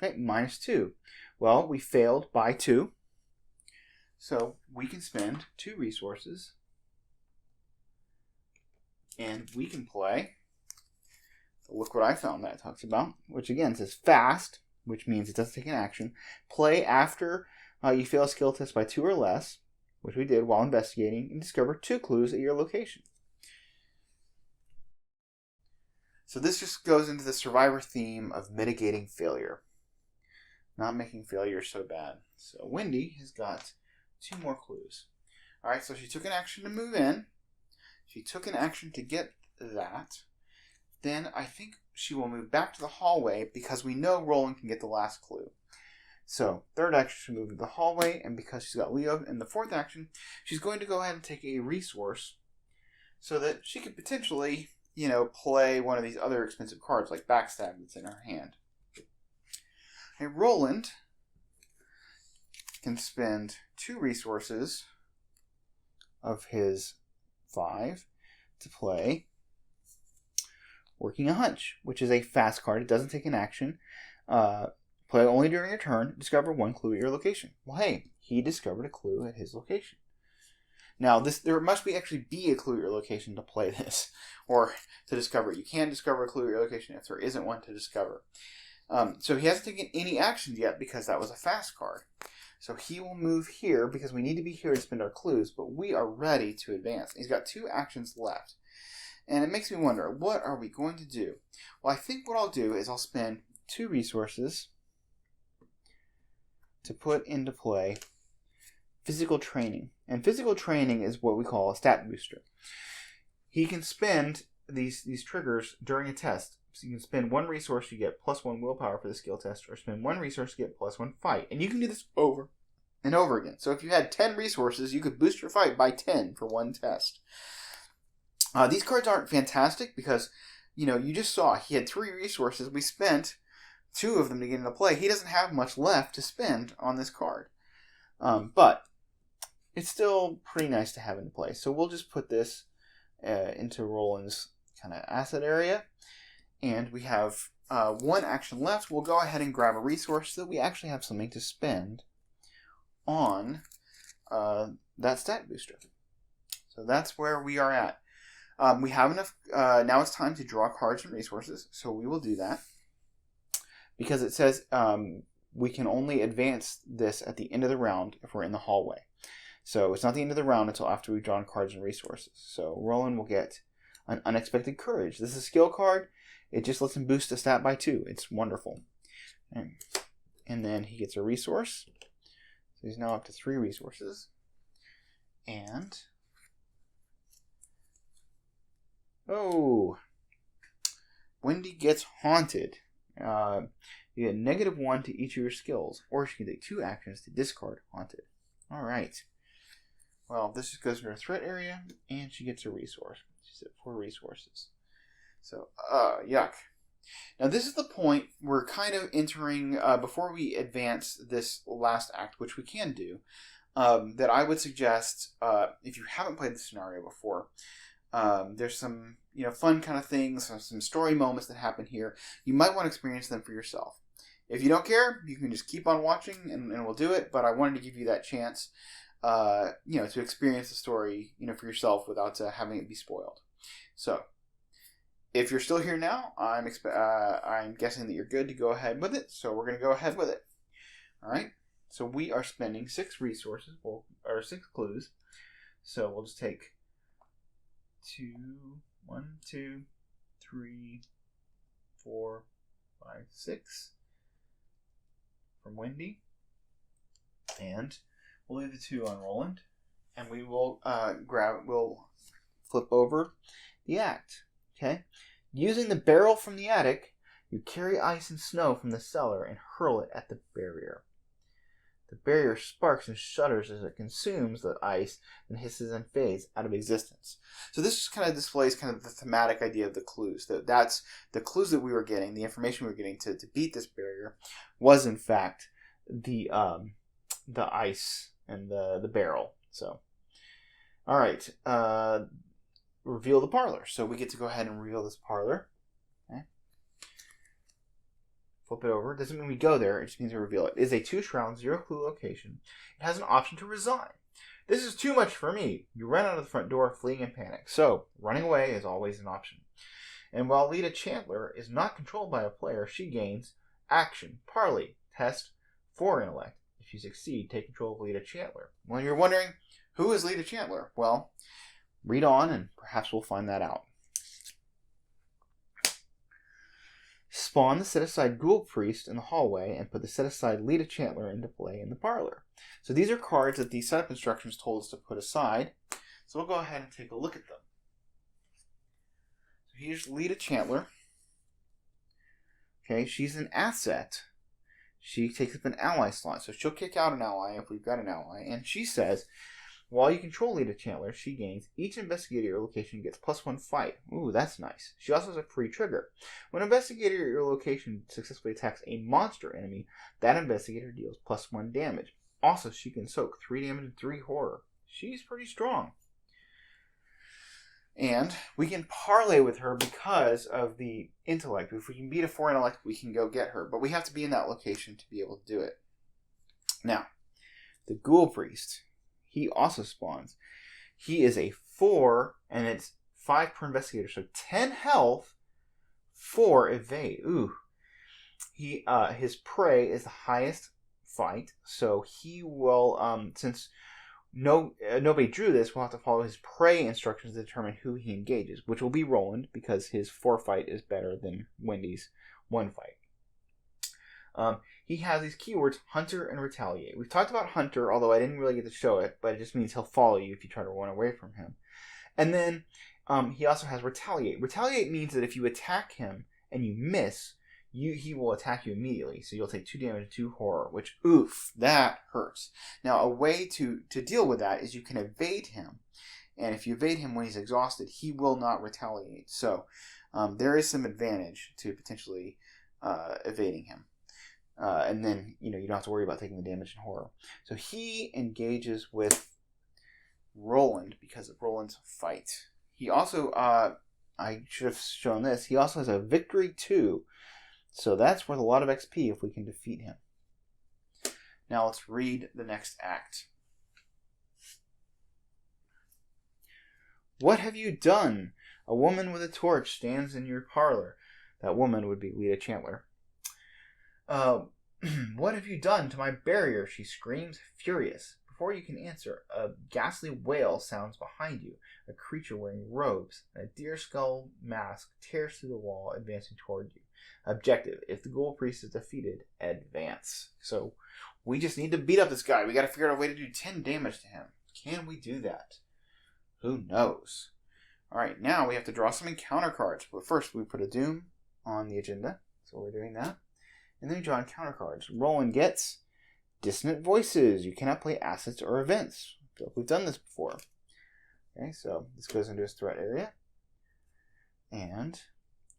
Okay, -2. Well, we failed by 2. So we can spend 2 resources. And we can play, look what I found that it talks about, which again says fast, which means it doesn't take an action. Play after you fail a skill test by 2 or less, which we did while investigating, and discover 2 clues at your location. So this just goes into the survivor theme of mitigating failure. Not making failure so bad. So Wendy has got 2 more clues. Alright, so she took an action to move in. She took an action to get that. Then I think she will move back to the hallway because we know Roland can get the last clue. So, third action, she'll move to the hallway, and because she's got Leo in the 4th action, she's going to go ahead and take a resource so that she could potentially, play one of these other expensive cards like Backstab that's in her hand. And Roland can spend 2 resources of his 5 to play Working a Hunch, which is a fast card. It doesn't take an action. Play only during your turn. Discover 1 clue at your location. Well, hey, he discovered a clue at his location. Now, there must actually be a clue at your location to play this, or to discover it. You can discover a clue at your location if there isn't one to discover. So he hasn't taken any actions yet because that was a fast card. So he will move here because we need to be here to spend our clues, but we are ready to advance. He's got 2 actions left. And it makes me wonder, what are we going to do? Well, I think what I'll do is I'll spend 2 resources to put into play physical training. And physical training is what we call a stat booster. He can spend these triggers during a test. So you can spend 1 resource, you get +1 willpower for the skill test, or spend 1 resource, you get +1 fight. And you can do this over and over again. So if you had 10 resources, you could boost your fight by 10 for 1 test. These cards aren't fantastic because, you just saw he had 3 resources. We spent 2 of them to get into play. He doesn't have much left to spend on this card. But it's still pretty nice to have in play. So we'll just put this into Roland's kind of asset area. And we have 1 action left. We'll go ahead and grab a resource so that we actually have something to spend on that stat booster. So that's where we are at. We have enough. Now it's time to draw cards and resources. So we will do that. Because it says we can only advance this at the end of the round if we're in the hallway. So it's not the end of the round until after we've drawn cards and resources. So Roland will get an Unexpected Courage. This is a skill card. It just lets him boost a stat by 2. It's wonderful. And then he gets a resource. So he's now up to 3 resources. And Wendy gets Haunted. You get -1 to each of your skills, or she can take 2 actions to discard Haunted. Alright. Well, this just goes to her threat area, and she gets a resource. She's at 4 resources. So, yuck. Now, this is the point we're kind of entering, before we advance this last act, which we can do, that I would suggest, if you haven't played this scenario before, there's some, fun kind of things, some story moments that happen here. You might want to experience them for yourself. If you don't care, you can just keep on watching and we'll do it, but I wanted to give you that chance, to experience the story, for yourself without having it be spoiled. So, if you're still here now, I'm guessing that you're good to go ahead with it, so we're going to go ahead with it. Alright, so we are spending 6 resources, or 6 clues, so we'll just take 1, 2, 3, 4, 5, 6 from Wendy, and we'll leave the 2 on Roland, and we will we'll flip over the act. Okay? Using the barrel from the attic, you carry ice and snow from the cellar and hurl it at the barrier. The barrier sparks and shudders as it consumes the ice and hisses and fades out of existence. So this just kind of displays kind of the thematic idea of the clues. That's the clues that we were getting, the information we were getting to beat this barrier was in fact the ice and the barrel. So, all right, reveal the parlor. So we get to go ahead and reveal this parlor. Okay. Flip it over. Doesn't mean we go there. It just means we reveal it. It is a 2-shroud, 0-clue location. It has an option to resign. This is too much for me. You run out of the front door, fleeing in panic. So, running away is always an option. And while Lita Chandler is not controlled by a player, she gains action, parley, test, 4 intellect. If you succeed, take control of Lita Chandler. Well, you're wondering, who is Lita Chandler? Well, read on and perhaps we'll find that out. Spawn the set-aside Ghoul Priest in the hallway and put the set-aside Lita Chandler into play in the parlor. So these are cards that the setup instructions told us to put aside. So we'll go ahead and take a look at them. So here's Lita Chandler. Okay, she's an asset. She takes up an ally slot. So she'll kick out an ally if we've got an ally. And she says, while you control Lita Chandler, she gains each investigator at your location gets +1 fight. Ooh, that's nice. She also has a free trigger. When an investigator at your location successfully attacks a monster enemy, that investigator deals +1 damage. Also, she can soak 3 damage and 3 horror. She's pretty strong. And we can parlay with her because of the intellect. If we can beat a 4 intellect, we can go get her. But we have to be in that location to be able to do it. Now, the Ghoul Priest. He also spawns. He is a 4, and it's 5 per investigator. So 10 health, 4 evade. Ooh. His prey is the highest fight. So he will, since nobody drew this, we'll have to follow his prey instructions to determine who he engages, which will be Roland, because his 4 fight is better than Wendy's 1 fight. He has these keywords, Hunter and Retaliate. We've talked about Hunter, although I didn't really get to show it, but it just means he'll follow you if you try to run away from him. And then he also has Retaliate. Retaliate means that if you attack him and you miss, he will attack you immediately. So you'll take 2 damage and 2 horror, which, oof, that hurts. Now, a way to deal with that is you can evade him. And if you evade him when he's exhausted, he will not retaliate. So there is some advantage to potentially evading him. And then, you don't have to worry about taking the damage and horror. So he engages with Roland because of Roland's fight. He also, I should have shown this, he also has a victory 2. So that's worth a lot of XP if we can defeat him. Now let's read the next act. What have you done? A woman with a torch stands in your parlor. That woman would be Lita Chandler. What have you done to my barrier? She screams, furious. Before you can answer, a ghastly wail sounds behind you. A creature wearing robes and a deer skull mask tears through the wall, advancing toward you. Objective: if the Ghoul Priest is defeated, advance. So we just need to beat up this guy. We got to figure out a way to do 10 damage to him. Can we do that? Who knows? Alright, now we have to draw some encounter cards. But first, we put a Doom on the agenda. So we're doing that. And then we draw encounter cards. Roland gets Dissonant Voices. You cannot play assets or events. I feel like we've done this before. Okay, so this goes into his threat area. And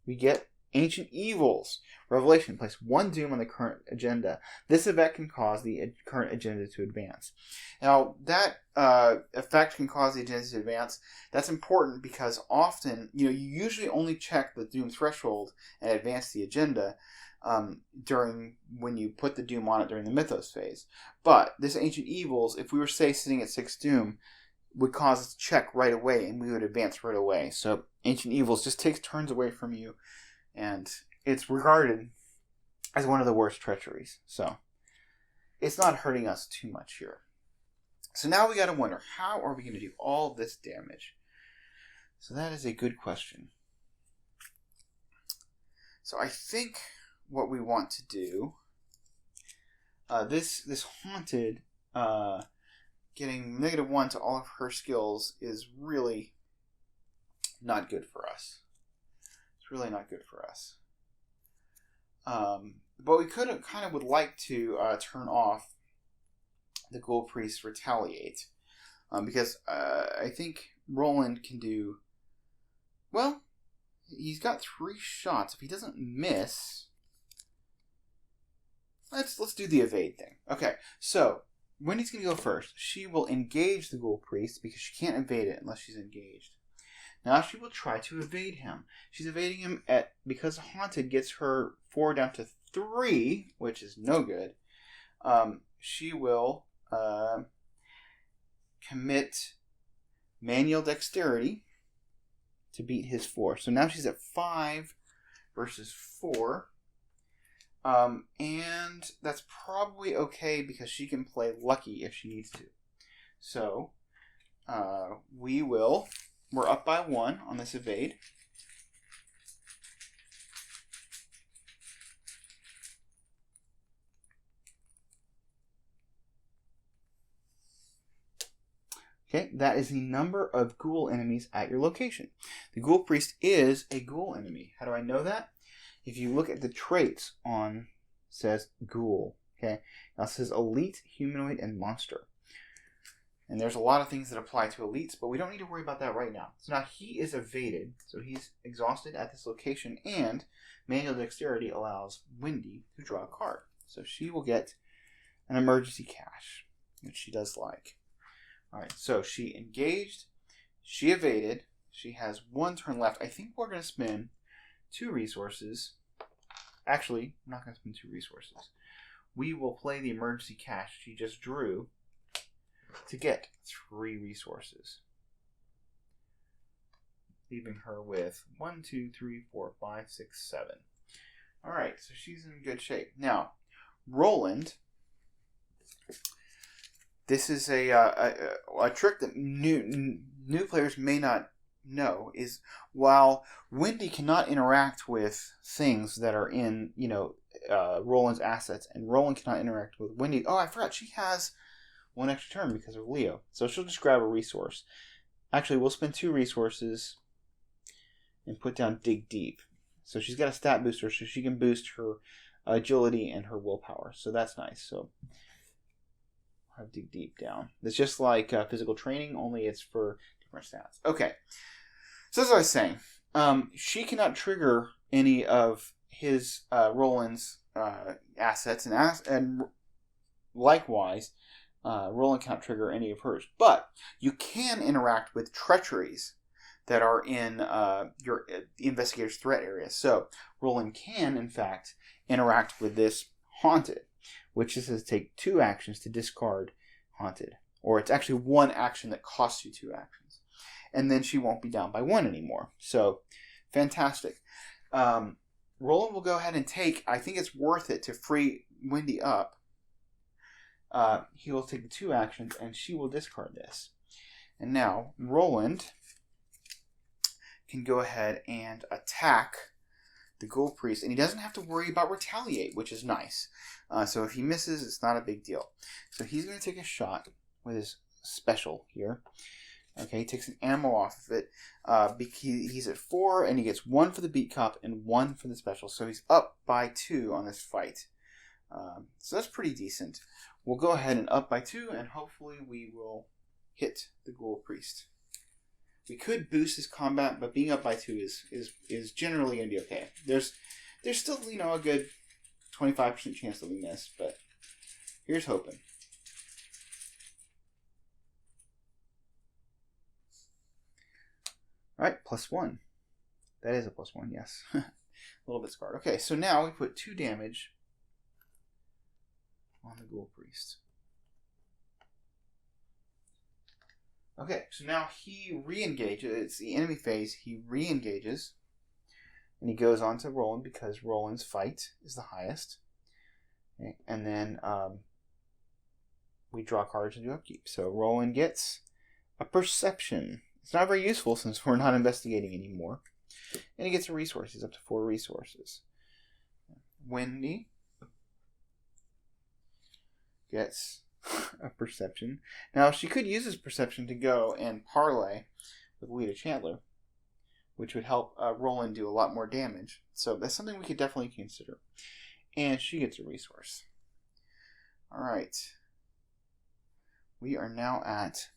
we get Ancient Evils. Revelation. Place 1 Doom on the current agenda. This event can cause the current agenda to advance. Now, that effect can cause the agenda to advance. That's important because often, you usually only check the Doom threshold and advance the agenda during when you put the Doom on it during the Mythos phase. But this Ancient Evils, if we were, say, sitting at 6 Doom, would cause us to check right away, and we would advance right away. So Ancient Evils just takes turns away from you, and it's regarded as one of the worst treacheries. So it's not hurting us too much here. So now we got to wonder, how are we going to do all this damage? So that is a good question. So I think what we want to do, this Haunted getting -1 to all of her skills is really not good for us. It's really not good for us. But we kind of would like to turn off the Ghoul Priest Retaliate. Because I think Roland can do... Well, he's got 3 shots. If he doesn't miss... Let's do the evade thing. Okay, so Wendy's going to go first. She will engage the Ghoul Priest because she can't evade it unless she's engaged. Now she will try to evade him. She's evading him because Haunted gets her 4 down to 3, which is no good. She will commit manual dexterity to beat his 4. So now she's at 5 versus 4. And that's probably okay because she can play lucky if she needs to. So we're up by 1 on this evade. Okay, that is the number of ghoul enemies at your location. The Ghoul Priest is a ghoul enemy. How do I know that? If you look at the traits on, says ghoul. Okay, now it says elite, humanoid, and monster. And there's a lot of things that apply to elites, but we don't need to worry about that right now. So now he is evaded, so he's exhausted at this location, and manual dexterity allows Wendy to draw a card. So she will get an emergency cache, which she does like. Alright, so she engaged, she evaded, she has 1 turn left. I think we're going to spend 2 resources. Actually, I'm not going to spend 2 resources. We will play the emergency cache she just drew to get 3 resources, leaving her with 1, 2, 3, 4, 5, 6, 7. Alright, so she's in good shape. Now, Roland... This is a trick that new players may not know, is while Wendy cannot interact with things that are in, Roland's assets, and Roland cannot interact with Wendy. Oh, I forgot, she has 1 extra turn because of Leo. So she'll just grab a resource. Actually, we'll spend 2 resources and put down Dig Deep. So she's got a stat booster, so she can boost her agility and her willpower. So that's nice. So have Dig Deep down. It's just like physical training, only it's for different stats. Okay. So as I was saying, she cannot trigger any of his Roland's assets, and likewise, Roland cannot trigger any of hers. But you can interact with treacheries that are in your investigator's threat area. So Roland can, in fact, interact with this Haunted, which is to take 2 actions to discard Haunted. Or it's actually 1 action that costs you 2 actions. And then she won't be down by 1 anymore. So, fantastic. Roland will go ahead and take, I think it's worth it to free Wendy up. He will take the 2 actions and she will discard this. And now, Roland can go ahead and attack the Ghoul Priest, and he doesn't have to worry about retaliate, which is nice. So if he misses, it's not a big deal. So he's going to take a shot with his special here. Okay, he takes an ammo off of it. He's at 4, and he gets 1 for the beat cop and 1 for the special. So he's up by 2 on this fight. So that's pretty decent. We'll go ahead and up by 2, and hopefully we will hit the Ghoul Priest. We could boost his combat, but being up by 2 is generally going to be okay. There's still, a good 25% chance that we miss, but here's hoping. Alright, +1. That is a +1, yes. A little bit scarred. Okay, so now we put 2 damage on the Ghoul Priest. Okay, so now he re-engages. It's the enemy phase. He re-engages. And he goes on to Roland because Roland's fight is the highest. Okay, and then we draw cards and do upkeep. So Roland gets a perception. It's not very useful since we're not investigating anymore. And he gets a resource. He's up to 4 resources. Wendy gets a perception. Now, she could use his perception to go and parlay with Lita Chandler. which would help Roland do a lot more damage. So that's something we could definitely consider. And she gets a resource. All right. We are now at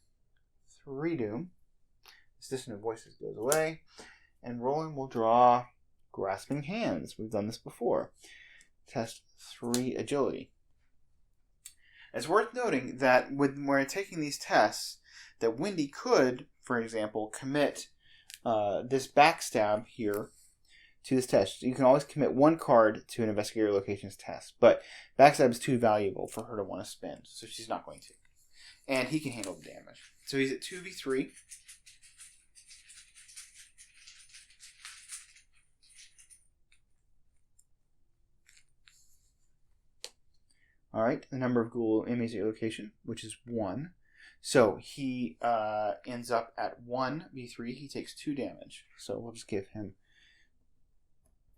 3 doom. This dissonant voices goes away. And Roland will draw Grasping Hands. We've done this before. Test 3 agility. It's worth noting that when we're taking these tests, that Wendy could, for example, commit this backstab here to this test. You can always commit 1 card to an investigator locations test, but backstab is too valuable for her to want to spend, so she's not going to. And he can handle the damage. So he's at 2v3. Alright, the number of ghoul enemies at your location, which is 1. So he ends up at 1v3. He takes 2 damage. So we'll just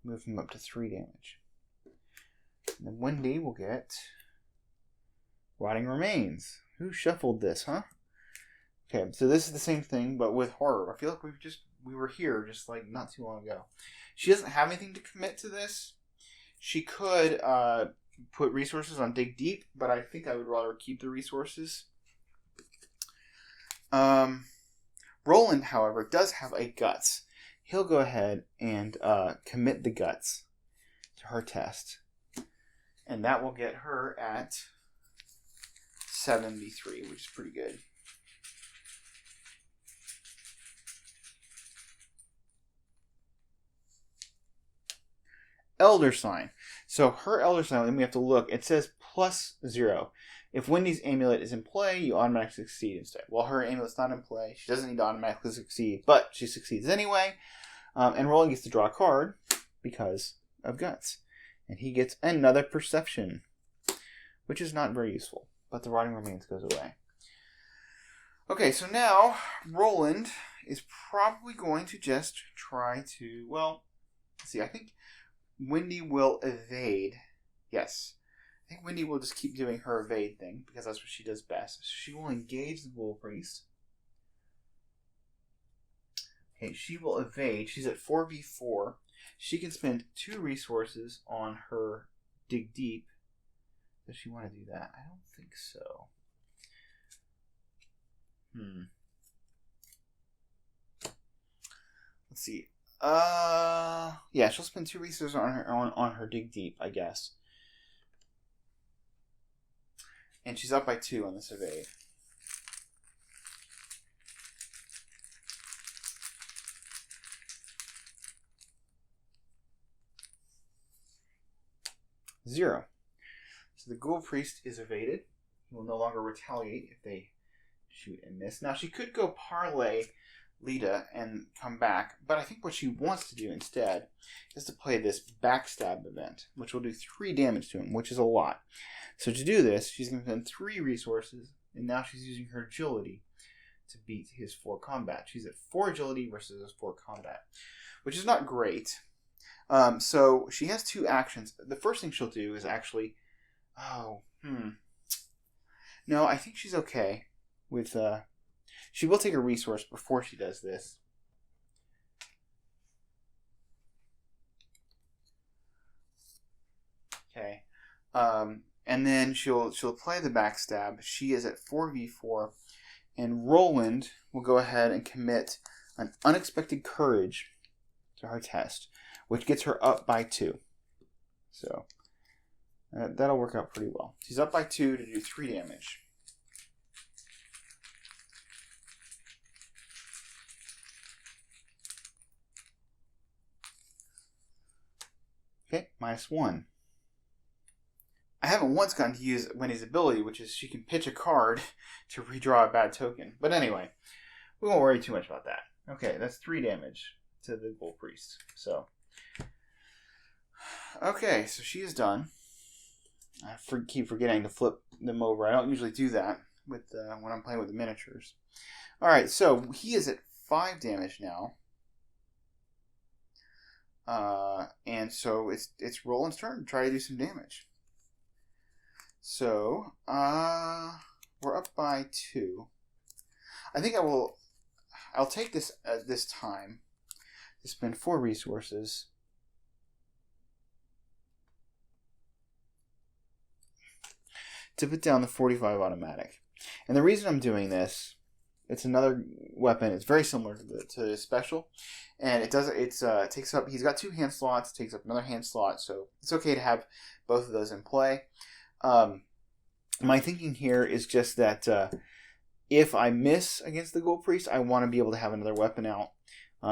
move him up to 3 damage. And then Wendy will get Rotting Remains. Who shuffled this, huh? Okay, so this is the same thing, but with horror. I feel like we were here just like not too long ago. She doesn't have anything to commit to this. She could put resources on Dig Deep, but I think I would rather keep the resources. Roland, however, does have a Guts. He'll go ahead and commit the Guts to her test. And that will get her at 73, which is pretty good. Elder Sign. So her Elder Sign, then we have to look. It says +0. If Wendy's amulet is in play, you automatically succeed instead. Well, her amulet's not in play. She doesn't need to automatically succeed, but she succeeds anyway. And Roland gets to draw a card because of Guts. And he gets another Perception, which is not very useful. But the Rotting Remains goes away. Okay, so now Roland is probably going to just try to, well, let's see, I think Wendy will evade. Yes. I think Wendy will just keep doing her evade thing because that's what she does best. So she will engage the Ghoul Priest. Okay, she will evade. She's at 4v4. She can spend 2 resources on her Dig Deep. Does she want to do that? I don't think so. Let's see. Yeah, she'll spend 2 resources on her Dig Deep, I guess. And she's up by 2 on this evade. Zero. So the Ghoul Priest is evaded. He will no longer retaliate if they shoot and miss. Now she could go parlay Lita and come back, but I think what she wants to do instead is to play this backstab event, which will do 3 damage to him, which is a lot. So to do this, she's going to spend 3 resources, and now she's using her agility to beat his 4 combat. She's at 4 agility versus his 4 combat, which is not great. So she has 2 actions. The first thing she'll do is actually, no, I think she's okay with, she will take a resource before she does this. Okay. And then she'll play the backstab. She is at 4v4. And Roland will go ahead and commit an Unexpected Courage to her test, which gets her up by 2. So that'll work out pretty well. She's up by 2 to do 3 damage. Okay, -1. I haven't once gotten to use Wendy's ability, which is she can pitch a card to redraw a bad token. But anyway, we won't worry too much about that. Okay, that's 3 damage to the Ghoul Priest. So, okay, so she is done. I keep forgetting to flip them over. I don't usually do that with when I'm playing with the miniatures. All right, so he is at 5 damage now. And so it's Roland's turn to try to do some damage. So, we're up by 2. I think I'll take this this time to spend 4 resources to put down the 45 automatic. And the reason I'm doing this, it's another weapon. It's very similar to the special, and it takes up. He's got 2 hand slots. Takes up another hand slot, so it's okay to have both of those in play. My thinking here is just that if I miss against the Ghoul Priest, I want to be able to have another weapon out,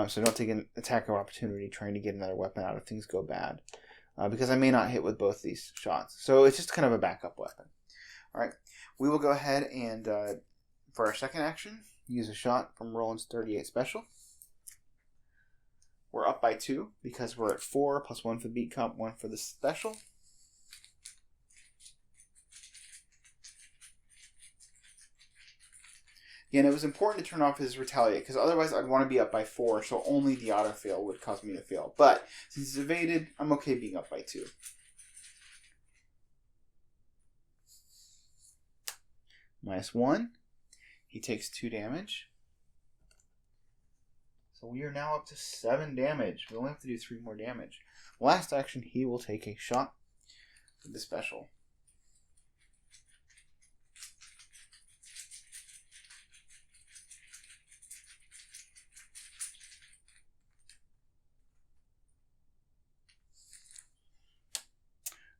so I don't take an attack of opportunity trying to get another weapon out if things go bad, because I may not hit with both these shots. So it's just kind of a backup weapon. All right, we will go ahead and for our second action, use a shot from Roland's 38 special. We're up by 2 because we're at 4 plus 1 for the beat comp, 1 for the special. Again, it was important to turn off his retaliate because otherwise I'd want to be up by 4, so only the auto fail would cause me to fail. But since he's evaded, I'm okay being up by 2. -1. He takes 2 damage. So we are now up to 7 damage. We only have to do 3 more damage. Last action, he will take a shot with the special.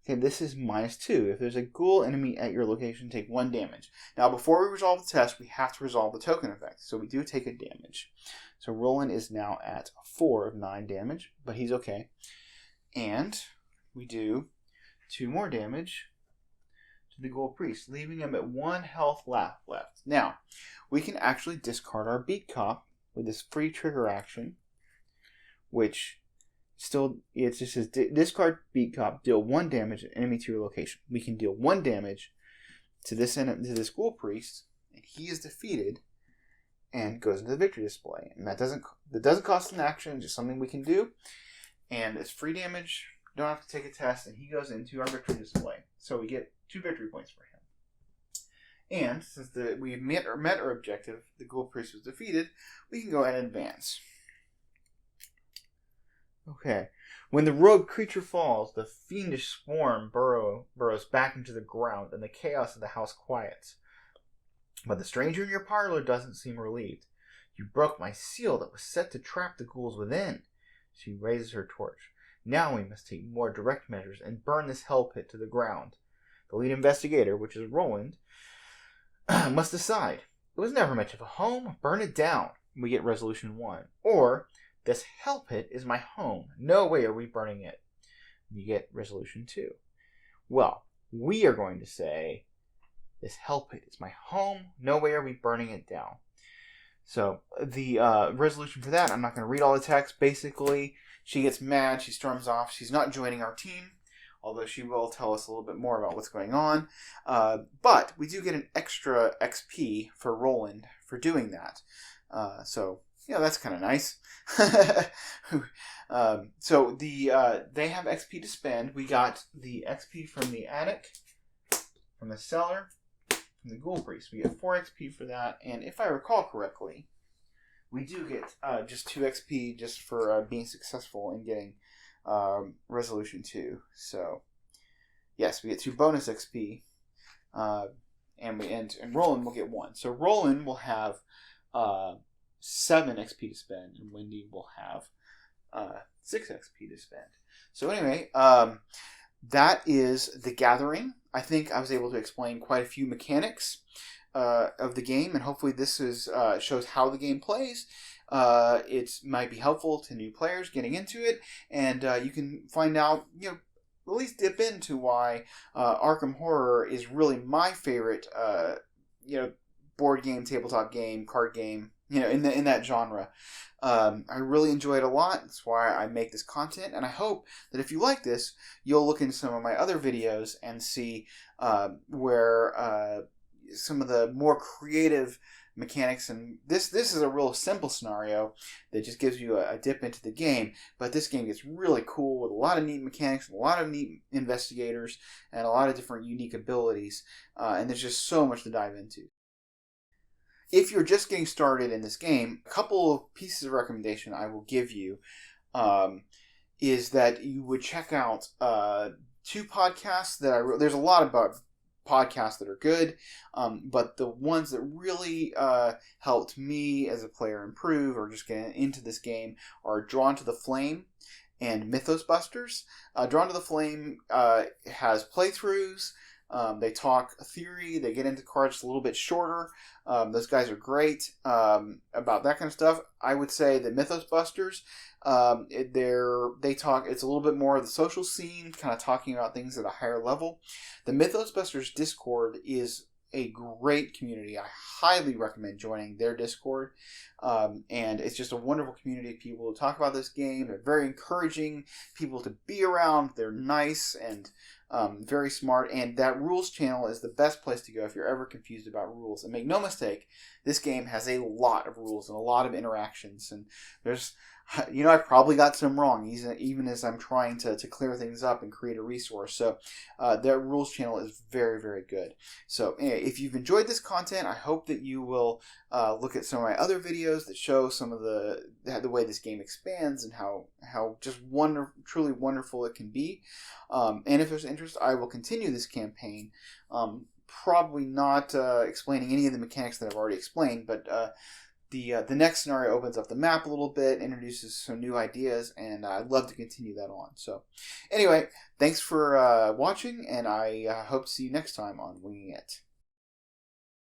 Okay, this is -2. If there's a ghoul enemy at your location, take 1 damage. Now, before we resolve the test, we have to resolve the token effect. So we do take a damage. So Roland is now at 4 of 9 damage, but he's okay. And we do 2 more damage to the Ghoul Priest, leaving him at 1 health left. Now, we can actually discard our beat cop with this free trigger action, which it just says discard beat cop, deal 1 damage to enemy to your location. We can deal 1 damage to this Ghoul Priest, and he is defeated and goes into the victory display. And that doesn't cost an action, just something we can do. And it's free damage, don't have to take a test, and he goes into our victory display. So we get 2 victory points for him. And since we met our objective, the Ghoul Priest was defeated, we can go ahead and advance. Okay. When the rogue creature falls, the fiendish swarm burrows back into the ground, and the chaos of the house quiets. But the stranger in your parlor doesn't seem relieved. You broke my seal that was set to trap the ghouls within. She raises her torch. Now we must take more direct measures and burn this hell pit to the ground. The lead investigator, which is Roland, must decide. It was never much of a home. Burn it down. We get resolution 1. Or, this hell pit is my home. No way are we burning it. You get resolution 2. Well, we are going to say, this hell pit is my home. No way are we burning it down. So the resolution for that, I'm not going to read all the text. Basically, she gets mad. She storms off. She's not joining our team, although she will tell us a little bit more about what's going on. But we do get an extra XP for Roland for doing that. So that's kind of nice. So they have XP to spend. We got the XP from the attic, from the cellar, from the Ghoul Priest. We get 4 XP for that, and if I recall correctly, we do get just 2 XP just for being successful in getting resolution 2. So yes, we get 2 bonus XP, and Roland will get 1. So Roland will have 7 XP to spend, and Wendy will have 6 XP to spend. So anyway, that is the Gathering. I think I was able to explain quite a few mechanics of the game, and hopefully this shows how the game plays. It might be helpful to new players getting into it, and you can find out, at least dip into why Arkham Horror is really my favorite, board game, tabletop game, card game, in that genre. I really enjoy it a lot. That's why I make this content, and I hope that if you like this, you'll look into some of my other videos and see where some of the more creative mechanics, and this is a real simple scenario that just gives you a dip into the game, but this game gets really cool with a lot of neat mechanics, a lot of neat investigators, and a lot of different unique abilities, and there's just so much to dive into. if you're just getting started in this game, a couple of pieces of recommendation I will give you is that you would check out 2 podcasts that I wrote. There's a lot about podcasts that are good, but the ones that really helped me as a player improve or just get into this game are Drawn to the Flame and Mythos Busters. Drawn to the Flame has playthroughs. They talk theory. They get into cards just a little bit shorter. Those guys are great about that kind of stuff. I would say that Mythos Busters, they talk. It's a little bit more of the social scene, kind of talking about things at a higher level. The Mythos Busters Discord is a great community. I highly recommend joining their Discord. And it's just a wonderful community of people who talk about this game. They're very encouraging people to be around. They're nice and very smart. And that rules channel is the best place to go if you're ever confused about rules. And make no mistake, this game has a lot of rules and a lot of interactions. And there's, I probably got some wrong, even as I'm trying to clear things up and create a resource. So that rules channel is very, very good. So anyway, if you've enjoyed this content, I hope that you will look at some of my other videos that show some of the way this game expands and how just truly wonderful it can be. And if there's interest, I will continue this campaign. Probably not explaining any of the mechanics that I've already explained, but the next scenario opens up the map a little bit, introduces some new ideas, and I'd love to continue that on. So anyway, thanks for watching, and I hope to see you next time on Winging It.